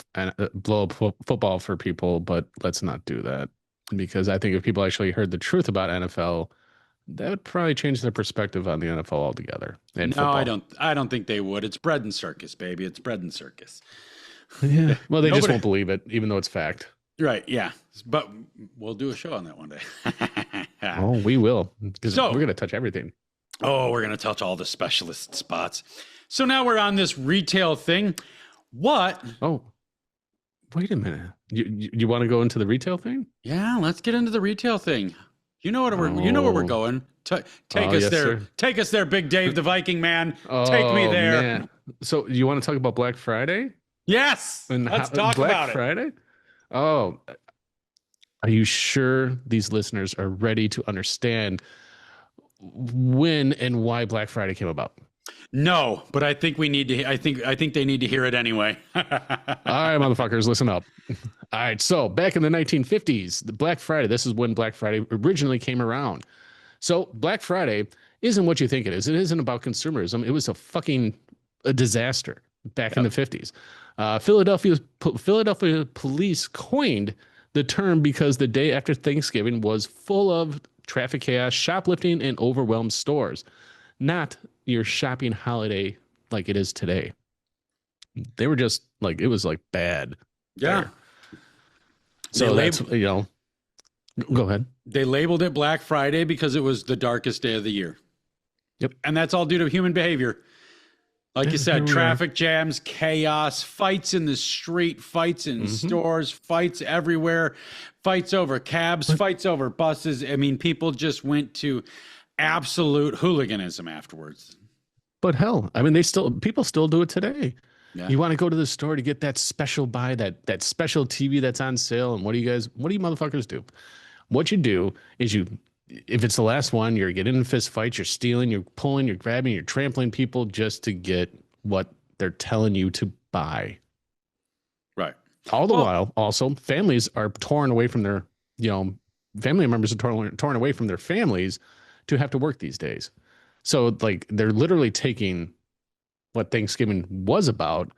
football for people, but let's not do that because I think if people actually heard the truth about NFL, that would probably change their perspective on the NFL altogether and No, I football. don't. I don't think they would. It's bread and circus, baby. It's bread and circus. Yeah. Well, they just Nobody. won't believe it, even though it's fact. Right. Yeah. But we'll do a show on that one day. Oh, we will because we're So, gonna touch everything. oh, we're gonna touch all the specialist spots. So now we're on this retail thing. What? Oh, wait a minute. You want to go into the retail thing? Yeah, let's get into the retail thing. You know where we're Oh, going. Take oh, us yes, there. sir. Take us there, Big Dave, the Viking man. Take me Oh there. man. So you want to talk about Black Friday Yes, and let's talk Black about it. Friday? Oh, are you sure these listeners are ready to understand when and why Black Friday came about? No, but I think we need to. I think they need to hear it anyway. All right, motherfuckers, listen up. All right, so back in the 1950s, the Black Friday, this is when Black Friday originally came around. So Black Friday isn't what you think it is. It isn't about consumerism. It was a disaster back in the Yep. 50s. Philadelphia police coined the term because the day after Thanksgiving was full of traffic chaos, shoplifting, and overwhelmed stores. Not your shopping holiday like it is today. They were just like it was like bad Yeah, there. they So that's lab- go ahead. they labeled it Black Friday because it was the darkest day of the year, Yep. and that's all due to human behavior. Like you Yeah, here said, we are. traffic jams, chaos, fights in the street, fights in Mhm. stores, fights everywhere, fights over cabs, But fights over buses. I mean, people just went to absolute hooliganism afterwards. but hell, I mean people still do it today. Yeah. You want to go to the store to get that special buy, that special TV that's on sale, and what do you motherfuckers do? What you do is if it's the last one, you're getting in fist fights, you're stealing, you're pulling, you're grabbing, you're trampling people just to get what they're telling you to buy. Right. All the Well, while, also, families are torn away from their, you know, family members are torn away from their families to have to work these days. So, like, they're literally taking what Thanksgiving was about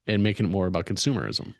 and making it more about consumerism.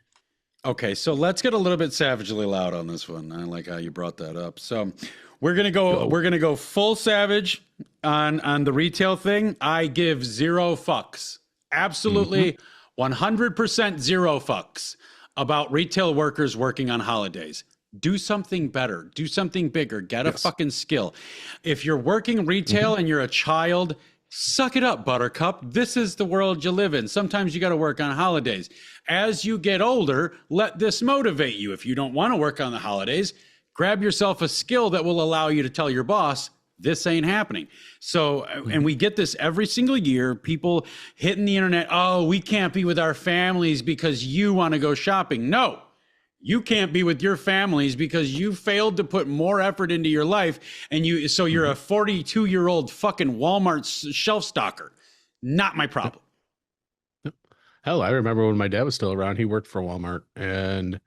Okay, so let's get a little bit savagely loud on this one. I like how you brought that up. So Go. we're gonna go full savage on the retail thing. I give zero fucks. Hmm. Absolutely 100% zero fucks about retail workers working on holidays. Do something better. Do something bigger. Get a Yes. fucking skill. If you're working Hmm. retail and you're a child, suck it up, Buttercup. This is the world you live in. Sometimes you got to work on holidays. As you get older, let this motivate you. If you don't want to work on the holidays, grab yourself a skill that will allow you to tell your boss, this ain't happening. So, and Hmm. we get this every single year. People hitting the internet, oh, we can't be with our families because you want to go shopping. No, you can't be with your families because you failed to put more effort into your life, and you're Hmm. a 42-year-old fucking Walmart shelf stalker. Not my problem. Hell, I remember when my dad was still around, he worked for Walmart, and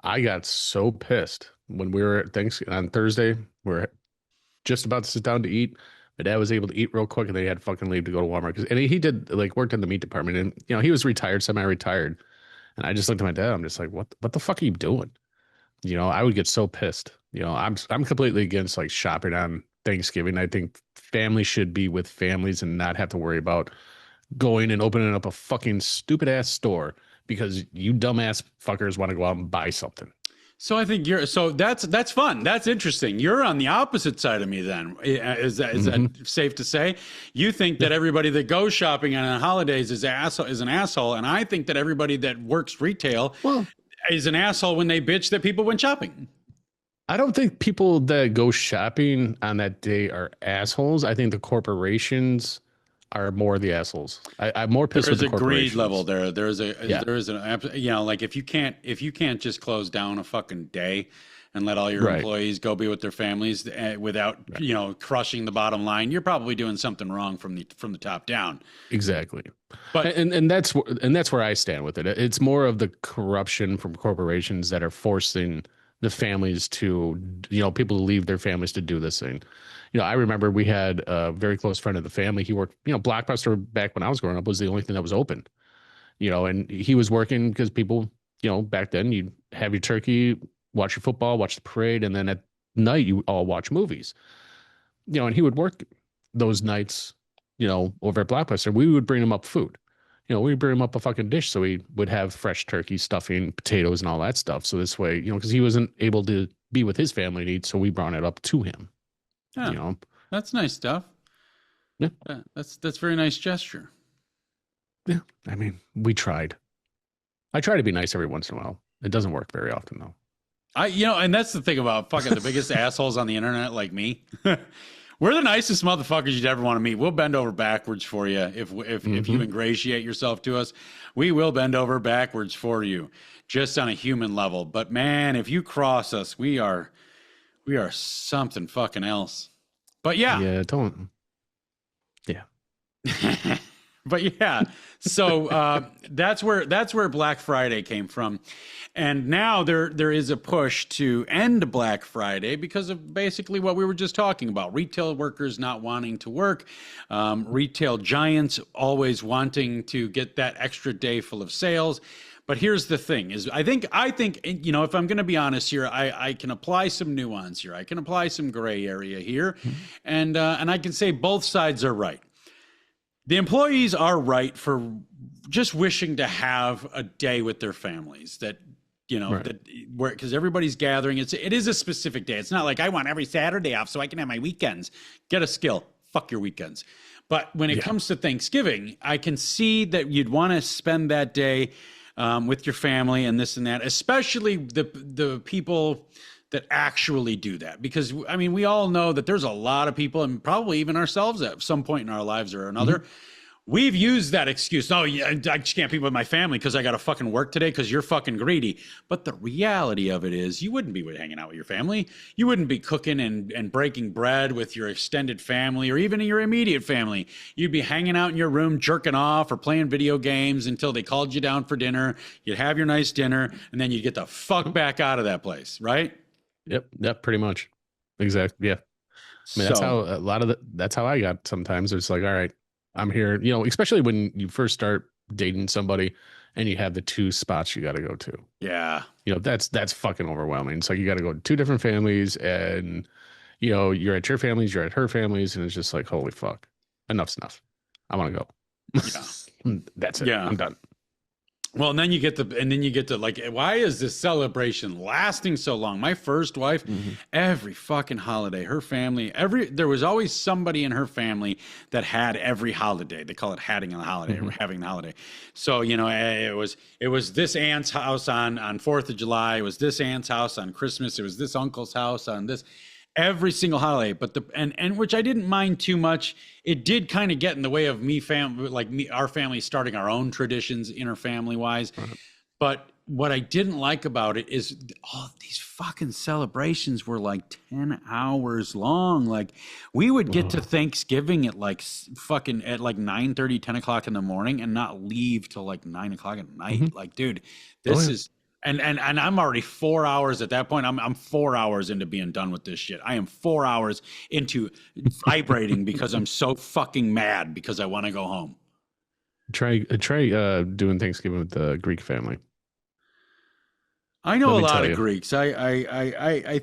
I got so pissed when we were at Thanksgiving on Thursday. We're just about to sit down to eat. My dad was able to eat real quick, and then he had to fucking leave to go to Walmart. And he did like worked in the meat department, and he was retired, semi-retired. And I just looked at my dad. I'm just like, what the fuck are you doing? I would get so pissed. I'm completely against like shopping on Thanksgiving. I think families should be with families and not have to worry about going and opening up a fucking stupid ass store because you dumbass fuckers want to go out and buy something. So I think that's fun. That's interesting. You're on the opposite side of me then. Is that Hmm. safe to say? You think Yeah. that everybody that goes shopping on holidays is an asshole, and I think that everybody that works retail Well, is an asshole when they bitch that people went shopping. I don't think people that go shopping on that day are assholes. I think the corporations are more the assholes. I'm more pissed There with is the a greed level corporations. there. Yeah. There is like if you can't just close down a fucking day and let all your Right. employees go be with their families without Right. crushing the bottom line, you're probably doing something wrong from the top down. Exactly. But And that's where I stand with it. It's more of the corruption from corporations that are forcing the families to, people to leave their families to do this thing. I remember we had a very close friend of the family. He worked, Blockbuster back when I was growing up was the only thing that was open. And he was working because people, back then you'd have your turkey, watch your football, watch the parade, and then at night you all watch movies. And he would work those nights, over at Blockbuster. We would bring him up food. We'd bring him up a fucking dish so he would have fresh turkey, stuffing, potatoes, and all that stuff. So this way, because he wasn't able to be with his family to eat, so we brought it up to him. yeah, You know, that's nice stuff. yeah, That's very nice gesture. yeah. I mean, we tried. I try to be nice every once in a while. It doesn't work very often though. And that's the thing about fucking the biggest assholes on the internet, like me. We're the nicest motherfuckers you'd ever want to meet. We'll bend over backwards for you if you Hmm. ingratiate yourself to us. We will bend over backwards for you, just on a human level. But man, if you cross us, we are something fucking else. But yeah, Yeah, don't. Yeah. but yeah, so that's where Black Friday came from, and now there is a push to end Black Friday because of basically what we were just talking about: retail workers not wanting to work, retail giants always wanting to get that extra day full of sales. But here's the thing: is I think if I'm going to be honest here, I can apply some nuance here. I can apply some gray area here, and I can say both sides are right. The employees are right for just wishing to have a day with their families Right. that where because everybody's gathering. It is a specific day. It's not like I want every Saturday off so I can have my weekends. Get a skill. Fuck your weekends. But when it Yeah. comes to Thanksgiving, I can see that you'd want to spend that day with your family and this and that, especially the people that actually do that. Because I mean, we all know that there's a lot of people, and probably even ourselves at some point in our lives or Hmm. another, we've used that excuse. Oh, yeah, I just can't be with my family because I got to fucking work today because you're fucking greedy. But the reality of it is, you wouldn't be hanging out with your family. You wouldn't be cooking and breaking bread with your extended family or even your immediate family. You'd be hanging out in your room, jerking off or playing video games until they called you down for dinner. You'd have your nice dinner, and then you'd get the fuck back out of that place, right? Yep. Yep. Pretty much. Exactly. Yeah. I mean, that's So, how a lot of that's how I got sometimes. It's like, all right, I'm here, especially when you first start dating somebody, and you have the two spots you got to go to. Yeah. That's fucking overwhelming. It's like you got to go to two different families, and you're at your families, you're at her families, and it's just like, holy fuck, enough's enough. I want to Yeah. go. That's it. Yeah. I'm done. Well, and then you get to like, why is this celebration lasting so long? My first wife, Mhm. every fucking holiday, her family, there was always somebody in her family that had every holiday. They call it having a holiday or Mhm. having the holiday. So, it was this aunt's house on 4th of July. It was this aunt's house on Christmas. It was this uncle's house on this every single holiday. But and which I didn't mind too much. It did kind of get in the way of our family starting our own traditions interfamily wise. Right. But what I didn't like about it is all these fucking celebrations were like 10 hours long. Like we would get to Thanksgiving at like fucking at like 9:30, 10 o'clock in the morning and not leave till like 9 o'clock at night. Mhm. Like, dude, Oh this yeah. is and I'm already 4 hours at that point. I'm 4 hours into being done with this shit. I am 4 hours into vibrating because I'm so fucking mad because I want to go home. Try doing Thanksgiving with the Greek family. I know Let a me lot tell of you, Greeks. I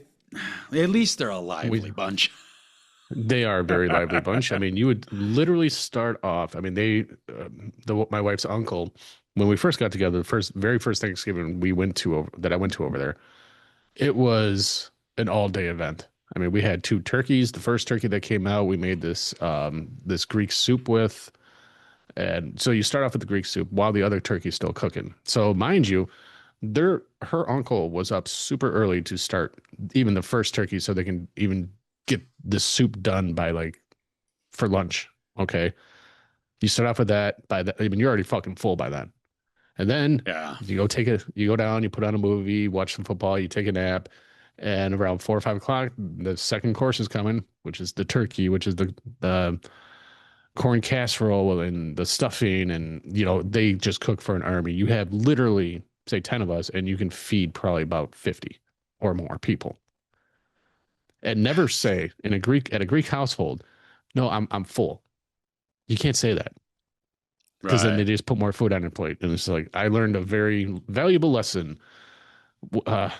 at least they're a lively we bunch. they are a very lively bunch. I mean, you would literally start off. I mean, my wife's uncle, when we first got together, the very first Thanksgiving I went to over there, it was an all day event. I mean, we had two turkeys. The first turkey that came out, we made this Greek soup with, and so you start off with the Greek soup while the other turkey's still cooking. So mind you, her uncle was up super early to start even the first turkey so they can even get the soup done by like for lunch. Okay. You start off with that by the, I mean, you're already fucking full by then. And then Yeah. you go down, you put on a movie, watch some football, you take a nap. And around 4 or 5 o'clock, the second course is coming, which is the turkey, which is the corn casserole and the stuffing. And, they just cook for an army. You have literally, say, 10 of us, and you can feed probably about 50 or more people. And never say at a Greek household, no, I'm full. You can't say that because then Right. they just put more food on your plate. And it's like, I learned a very valuable lesson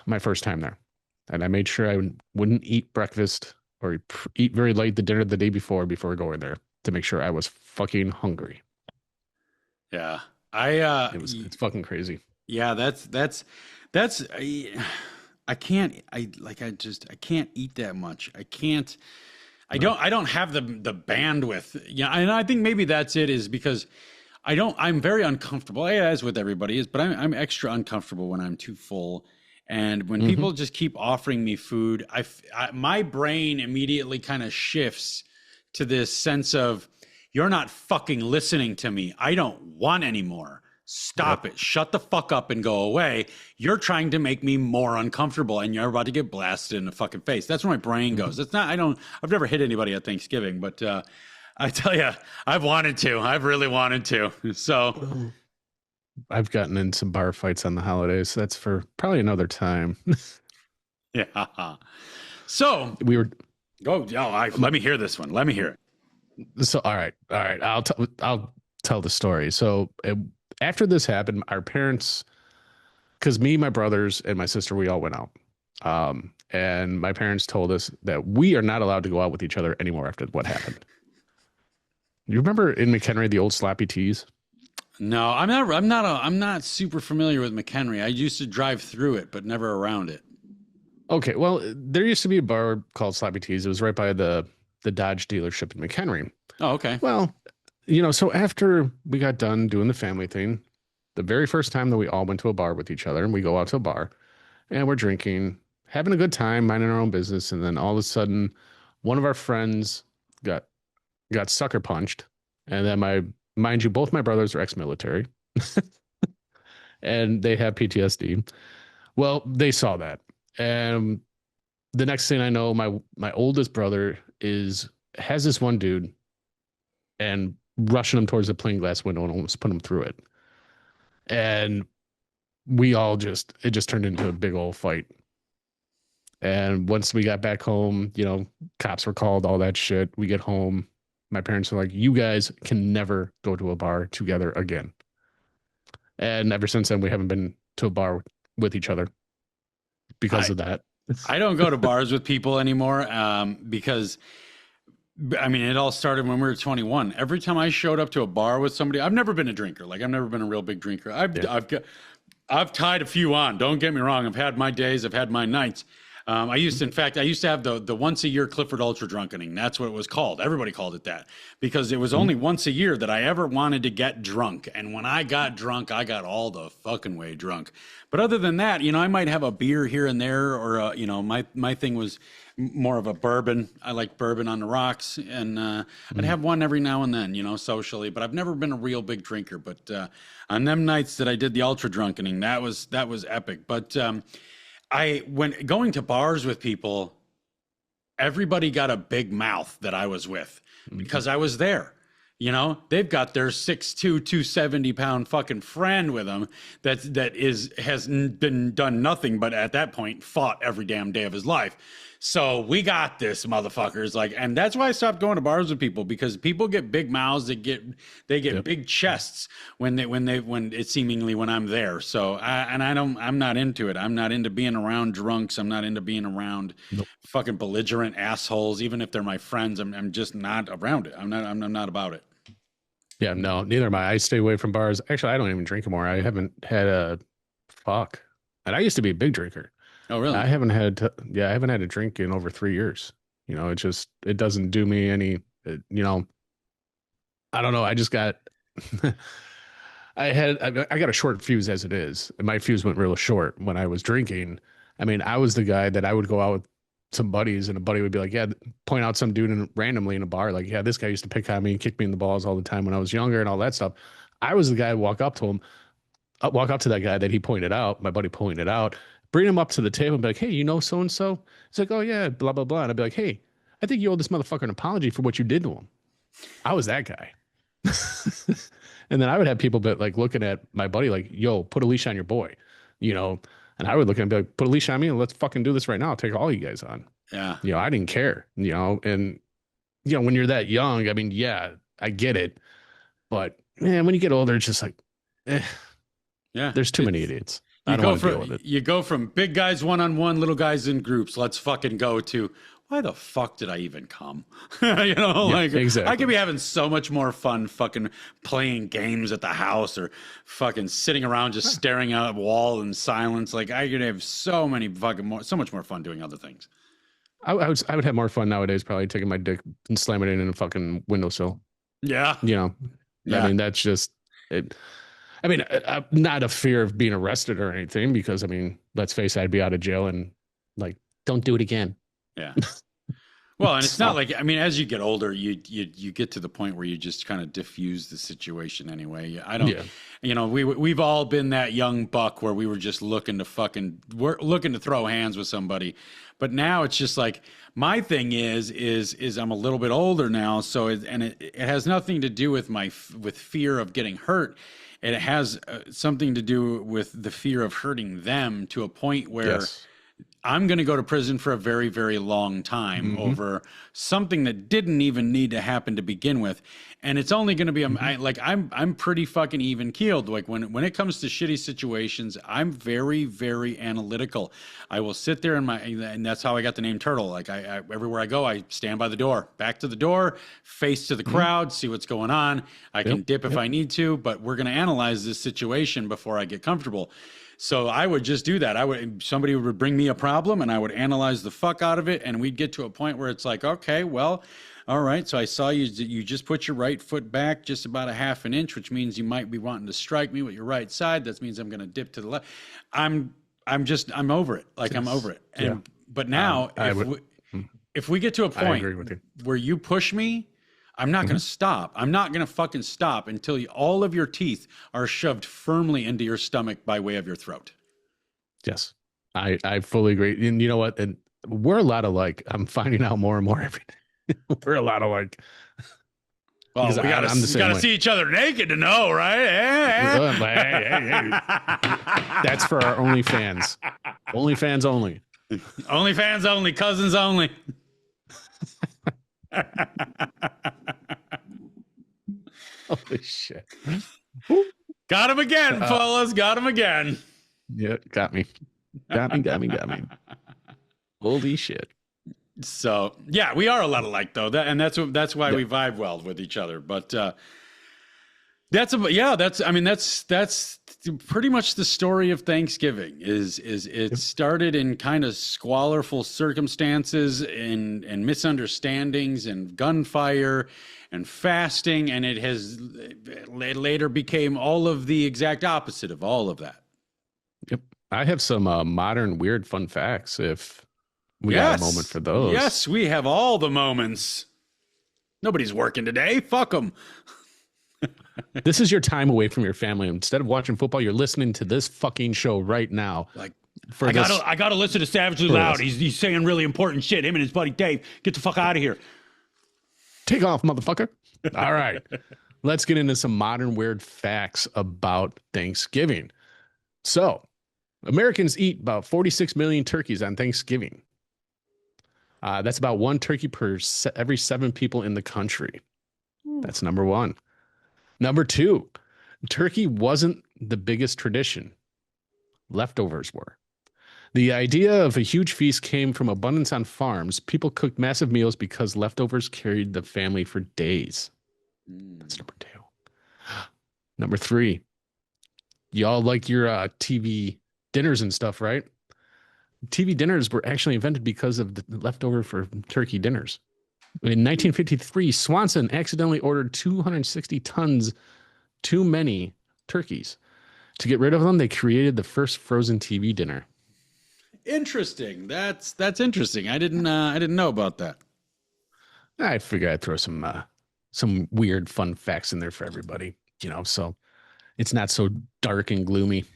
my first time there. And I made sure I wouldn't eat breakfast or eat very late the dinner the day before going there to make sure I was fucking hungry. Yeah. It's fucking crazy. Yeah, that's I can't I can't eat that much. No. I don't have the bandwidth. Yeah, and I think maybe that's it is because I'm very uncomfortable, as with everybody is, but I'm extra uncomfortable when I'm too full. And when Hmm. people just keep offering me food, my brain immediately kind of shifts to this sense of, you're not fucking listening to me. I don't want any more. Stop Yep. it. Shut the fuck up and go away. You're trying to make me more uncomfortable and you're about to get blasted in the fucking face. That's where my brain Hmm. goes. I've never hit anybody at Thanksgiving, but I tell you, I've wanted to. I've really wanted to. So, I've gotten in some bar fights on the holidays. That's for probably another time. yeah. So, we were let me hear this one. Let me hear it. so all right. I'll tell the story. So after this happened, our parents, because me, my brothers, and my sister, we all went out. And my parents told us that we are not allowed to go out with each other anymore after what happened. You remember in McHenry the old sloppy teas? No, I'm not super familiar with McHenry. I used to drive through it, but never around it. Okay, well, there used to be a bar called Sloppy Teas. It was right by the Dodge dealership in McHenry. Oh, okay. Well, so after we got done doing the family thing, the very first time that we all went to a bar with each other, and we go out to a bar and we're drinking, having a good time, minding our own business, and then all of a sudden, one of our friends got sucker punched, and then mind you, both my brothers are ex-military, and they have PTSD. Well, they saw that, and the next thing I know, my oldest brother has this one dude and rushing him towards the plane glass window and almost put him through it. And it just turned into a big old fight. And once we got back home, cops were called, all that shit. We get home. My parents are like, you guys can never go to a bar together again. And ever since then, we haven't been to a bar with each other because I of that. I don't go to bars with people anymore because I mean it all started when we were 21. Every time I showed up to a bar with somebody, I've never been a drinker. Like I've never been a real big drinker. Yeah. I've tied a few on. Don't get me wrong. I've had my days. I've had my nights. In fact, I used to have the once a year Clifford Ultra Drunkening. That's what it was called. Everybody called it that because it was only once a year that I ever wanted to get drunk. And when I got drunk, I got all the fucking way drunk. But other than that, I might have a beer here and there, or my thing was more of a bourbon. I like bourbon on the rocks, and I'd have one every now and then, socially. But I've never been a real big drinker. But on them nights that I did the Ultra Drunkening, that was epic. But when going to bars with people, everybody got a big mouth that I was with because I was there. They've got their 6'2", 270-pound fucking friend with them has been done nothing but at that point fought every damn day of his life. So we got this, motherfuckers. And that's why I stopped going to bars with people, because people get big mouths, they get big chests when it's seemingly when I'm there. So I'm not into it. I'm not into being around drunks. I'm not into being around fucking belligerent assholes. Even if they're my friends, I'm just not around it. I'm not about it. Yeah, no, neither am I. I stay away from bars. Actually, I don't even drink anymore. I haven't had a fuck. And I used to be a big drinker. Oh, really? I haven't had a drink in over 3 years. It doesn't do me any, I don't know. I just got, I got a short fuse as it is. And my fuse went real short when I was drinking. I mean, I was the guy that I would go out with some buddies and a buddy would be like, yeah, point out some dude randomly in a bar. Like, yeah, this guy used to pick on me and kick me in the balls all the time when I was younger and all that stuff. I was the guy who walk up to that guy that he pointed out, my buddy pointed out, bring him up to the table and be like, hey, you know so-and-so? He's like, oh, yeah, blah, blah, blah. And I'd be like, hey, I think you owe this motherfucker an apology for what you did to him. I was that guy. And then I would have people looking at my buddy like, yo, put a leash on your boy, and I would look at him and be like, put a leash on me and let's fucking do this right now. I'll take all you guys on. Yeah. I didn't care, and, when you're that young, I mean, yeah, I get it. But, man, when you get older, it's just like, yeah, there's too many idiots. I don't want to deal with it. You go from big guys one-on-one, little guys in groups. Let's fucking go to, why the fuck did I even come? Exactly. I could be having so much more fun fucking playing games at the house or fucking sitting around just staring at a wall in silence. Like I could have so much more fun doing other things. I would have more fun nowadays probably taking my dick and slamming it in a fucking windowsill. Yeah. Yeah. I mean, that's just it. I mean, I'm not a fear of being arrested or anything because, I mean, let's face it, I'd be out of jail and don't do it again. Yeah. Well, and it's not like, I mean, as you get older, you get to the point where you just kind of diffuse the situation anyway. I don't, we've all been that young buck where we were just looking to throw hands with somebody. But now it's just like, my thing is I'm a little bit older now. So, it has nothing to do with with fear of getting hurt. And it has something to do with the fear of hurting them to a point where I'm going to go to prison for a very, very long time over something that didn't even need to happen to begin with. And it's only going to be, I'm pretty fucking even keeled. Like when it comes to shitty situations, I'm very, very analytical. I will sit there and that's how I got the name Turtle. Like I everywhere I go, I stand by the door, back to the door, face to the crowd, see what's going on. I can dip if I need to, but we're going to analyze this situation before I get comfortable. So I would just do that. Somebody would bring me a problem and I would analyze the fuck out of it. And we'd get to a point where it's like, okay, well, all right. So I saw you just put your right foot back just about a half an inch, which means you might be wanting to strike me with your right side. That means I'm going to dip to the left. I'm over it. I'm over it. But now if we get to a point where you push me, I'm not going to stop. I'm not going to fucking stop until all of your teeth are shoved firmly into your stomach by way of your throat. Yes, I fully agree. And you know what? And we're a lot alike. I'm finding out more and more every day. We're a lot alike. Well, we gotta see each other naked to know, right? Hey. That's for our OnlyFans. OnlyFans only. OnlyFans only. Cousins only. Holy shit. Got him again, fellas. Got him again. Yeah, got me. Got me. Holy shit. So yeah, we are a lot alike though. That's why we vibe well with each other. But that's pretty much the story of Thanksgiving. Is it started in kind of squalorful circumstances and misunderstandings and gunfire and fasting, and it later became all of the exact opposite of all of that. Yep. I have some modern weird fun facts if we got a moment for those. Yes, we have all the moments. Nobody's working today. Fuck them. This is your time away from your family. Instead of watching football, you're listening to this fucking show right now. Like, I gotta listen to Savagely Loud. He's saying really important shit. Him and his buddy Dave. Get the fuck out of here. Take off, motherfucker. All right. Let's get into some modern weird facts about Thanksgiving. So, Americans eat about 46 million turkeys on Thanksgiving. That's about one turkey per every 7 people in the country. That's number one. Number two, turkey wasn't the biggest tradition. Leftovers were. The idea of a huge feast came from abundance on farms. People cooked massive meals because leftovers carried the family for days. That's number two. Number three, y'all like your TV dinners and stuff, right? TV dinners were actually invented because of the leftover for turkey dinners. In 1953, Swanson accidentally ordered 260 tons too many turkeys. To get rid of them, they created the first frozen TV dinner. Interesting. That's interesting. I didn't know about that. I figured I'd throw some weird fun facts in there for everybody, so it's not so dark and gloomy.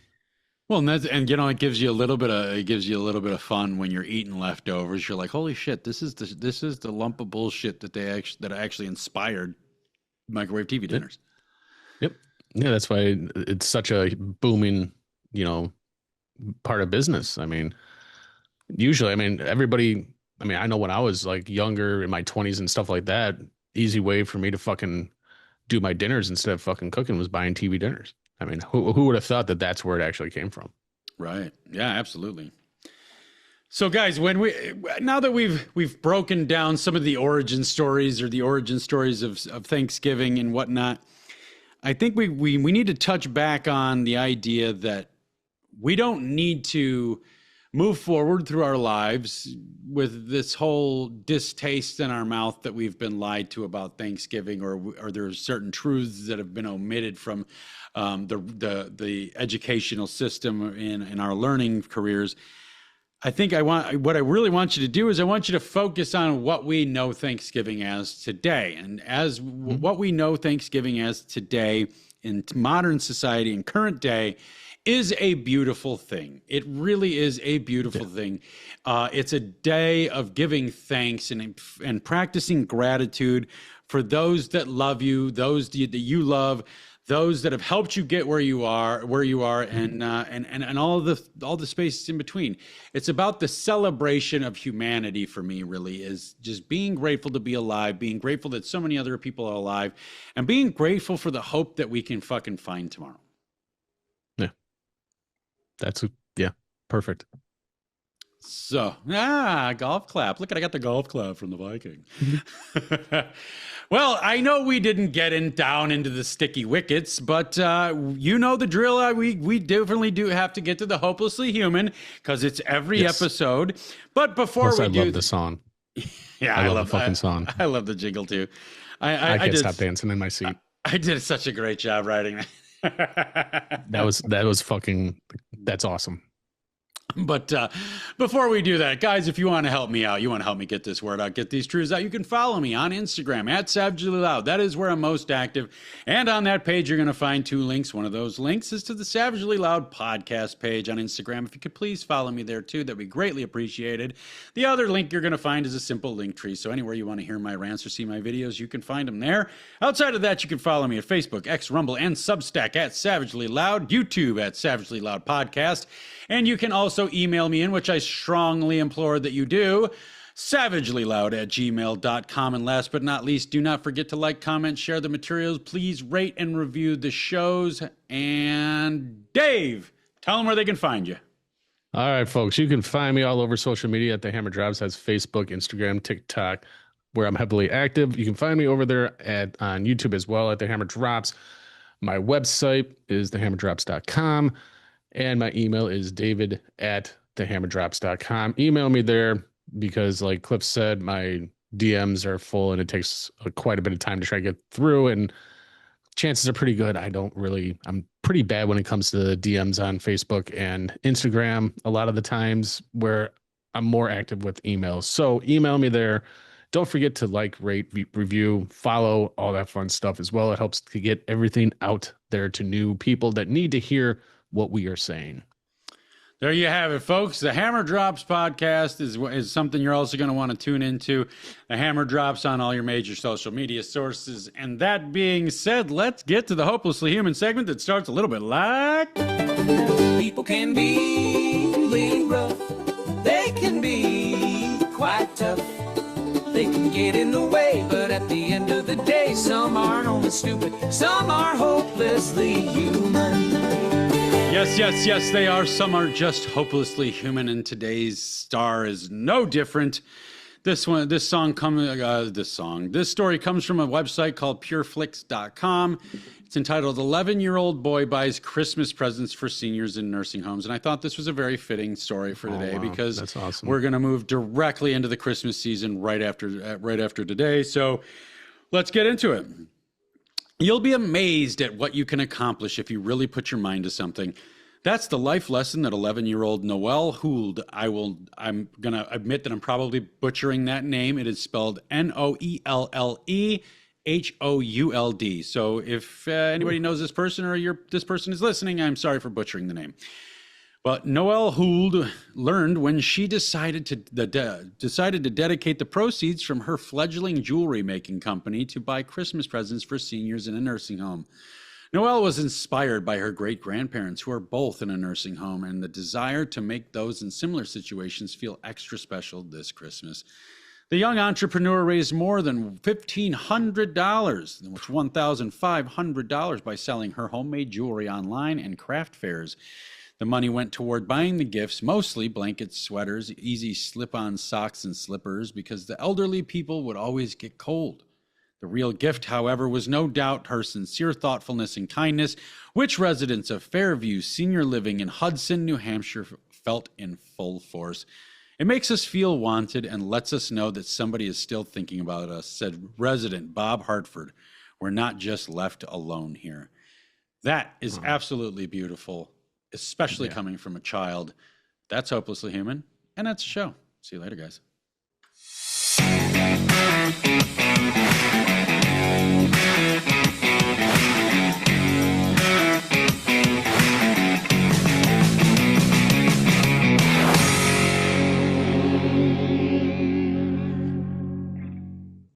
Well, it gives you a little bit of fun when you're eating leftovers. You're like, holy shit, this is the lump of bullshit that actually inspired microwave TV dinners. Yep. Yeah, that's why it's such a booming, part of business. I mean, usually, everybody, I know when I was like younger in my 20s and stuff like that, easy way for me to fucking do my dinners instead of fucking cooking was buying TV dinners. Who would have thought that that's where it actually came from? Right. Yeah, absolutely. So guys, now that we've broken down some of the origin stories of Thanksgiving and whatnot, I think we need to touch back on the idea that we don't need to move forward through our lives with this whole distaste in our mouth that we've been lied to about Thanksgiving, or there's certain truths that have been omitted from the educational system in our learning careers. I think what I really want you to do is I want you to focus on what we know Thanksgiving as today, and what we know Thanksgiving as today in modern society in current day is a beautiful thing. It really is a beautiful thing. It's a day of giving thanks and practicing gratitude for those that love you, those that you love, those that have helped you get where you are, and all the spaces in between. It's about the celebration of humanity for me, really, is just being grateful to be alive, being grateful that so many other people are alive, and being grateful for the hope that we can fucking find tomorrow. Yeah, perfect. So, golf clap. Look, I got the golf clap from the Viking. Well, I know we didn't get down into the sticky wickets, but you know the drill. We definitely do have to get to the hopelessly human because it's every episode. But before I love the song. Yeah, I love the fucking song. I love the jingle too. I can't stop dancing in my seat. I did such a great job writing that. That's awesome. But before we do that, guys, if you want to help me out, you want to help me get this word out, get these truths out, you can follow me on Instagram at Savagely Loud. That is where I'm most active. And on that page, you're going to find 2 links. One of those links is to the Savagely Loud podcast page on Instagram. If you could please follow me there too, that'd be greatly appreciated. The other link you're going to find is a simple link tree. So anywhere you want to hear my rants or see my videos, you can find them there. Outside of that, you can follow me at Facebook, X, Rumble, and Substack at Savagely Loud, YouTube at Savagely Loud Podcast. And you can also email me in, which I strongly implore that you do, savagelyloud@gmail.com. And last but not least, do not forget to like, comment, share the materials. Please rate and review the shows. And Dave, tell them where they can find you. All right, folks, you can find me all over social media at The Hammer Drops. That's Facebook, Instagram, TikTok, where I'm heavily active. You can find me over there on YouTube as well at The Hammer Drops. My website is thehammerdrops.com, and my email is david@thehammerdrops.com. Email me there because, like Cliff said, my DMs are full and it takes quite a bit of time to try to get through, and chances are pretty good I'm pretty bad when it comes to the DMs on Facebook and Instagram a lot of the times, where I'm more active with emails. So email me there. Don't forget to like, rate, review, follow, all that fun stuff as well. It helps to get everything out there to new people that need to hear what we are saying. There you have it, folks. The Hammer Drops podcast is something you're also going to want to tune into. The Hammer Drops on all your major social media sources. And that being said, let's get to the Hopelessly Human segment that starts a little bit like... People can be really rough. They can be quite tough. They can get in the way, but at the end of the day, some aren't only stupid, some are hopelessly human. Yes, they are. Some are just hopelessly human, and today's star is no different. This story comes from a website called pureflix.com. It's entitled 11-Year-Old Boy Buys Christmas Presents for Seniors in Nursing Homes. And I thought this was a very fitting story for today because that's awesome. We're going to move directly into the Christmas season right after today. So let's get into it. You'll be amazed at what you can accomplish if you really put your mind to something. That's the life lesson that 11-year-old Noelle Hould, I'm going to admit that I'm probably butchering that name. It is spelled Noellehould. So if anybody knows this person or this person is listening, I'm sorry for butchering the name. But Noelle Hould learned when she decided to dedicate the proceeds from her fledgling jewelry making company to buy Christmas presents for seniors in a nursing home. Noelle was inspired by her great-grandparents, who are both in a nursing home, and the desire to make those in similar situations feel extra special this Christmas. The young entrepreneur raised more than $1,500, which $1,500 by selling her homemade jewelry online and craft fairs. The money went toward buying the gifts, mostly blankets, sweaters, easy slip-on socks and slippers, because the elderly people would always get cold. The real gift, however, was no doubt her sincere thoughtfulness and kindness, which residents of Fairview Senior Living in Hudson, New Hampshire felt in full force. It makes us feel wanted and lets us know that somebody is still thinking about us, said resident Bob Hartford. We're not just left alone here. That is absolutely beautiful, especially coming from a child. That's Hopelessly Human, and that's the show. See you later, guys.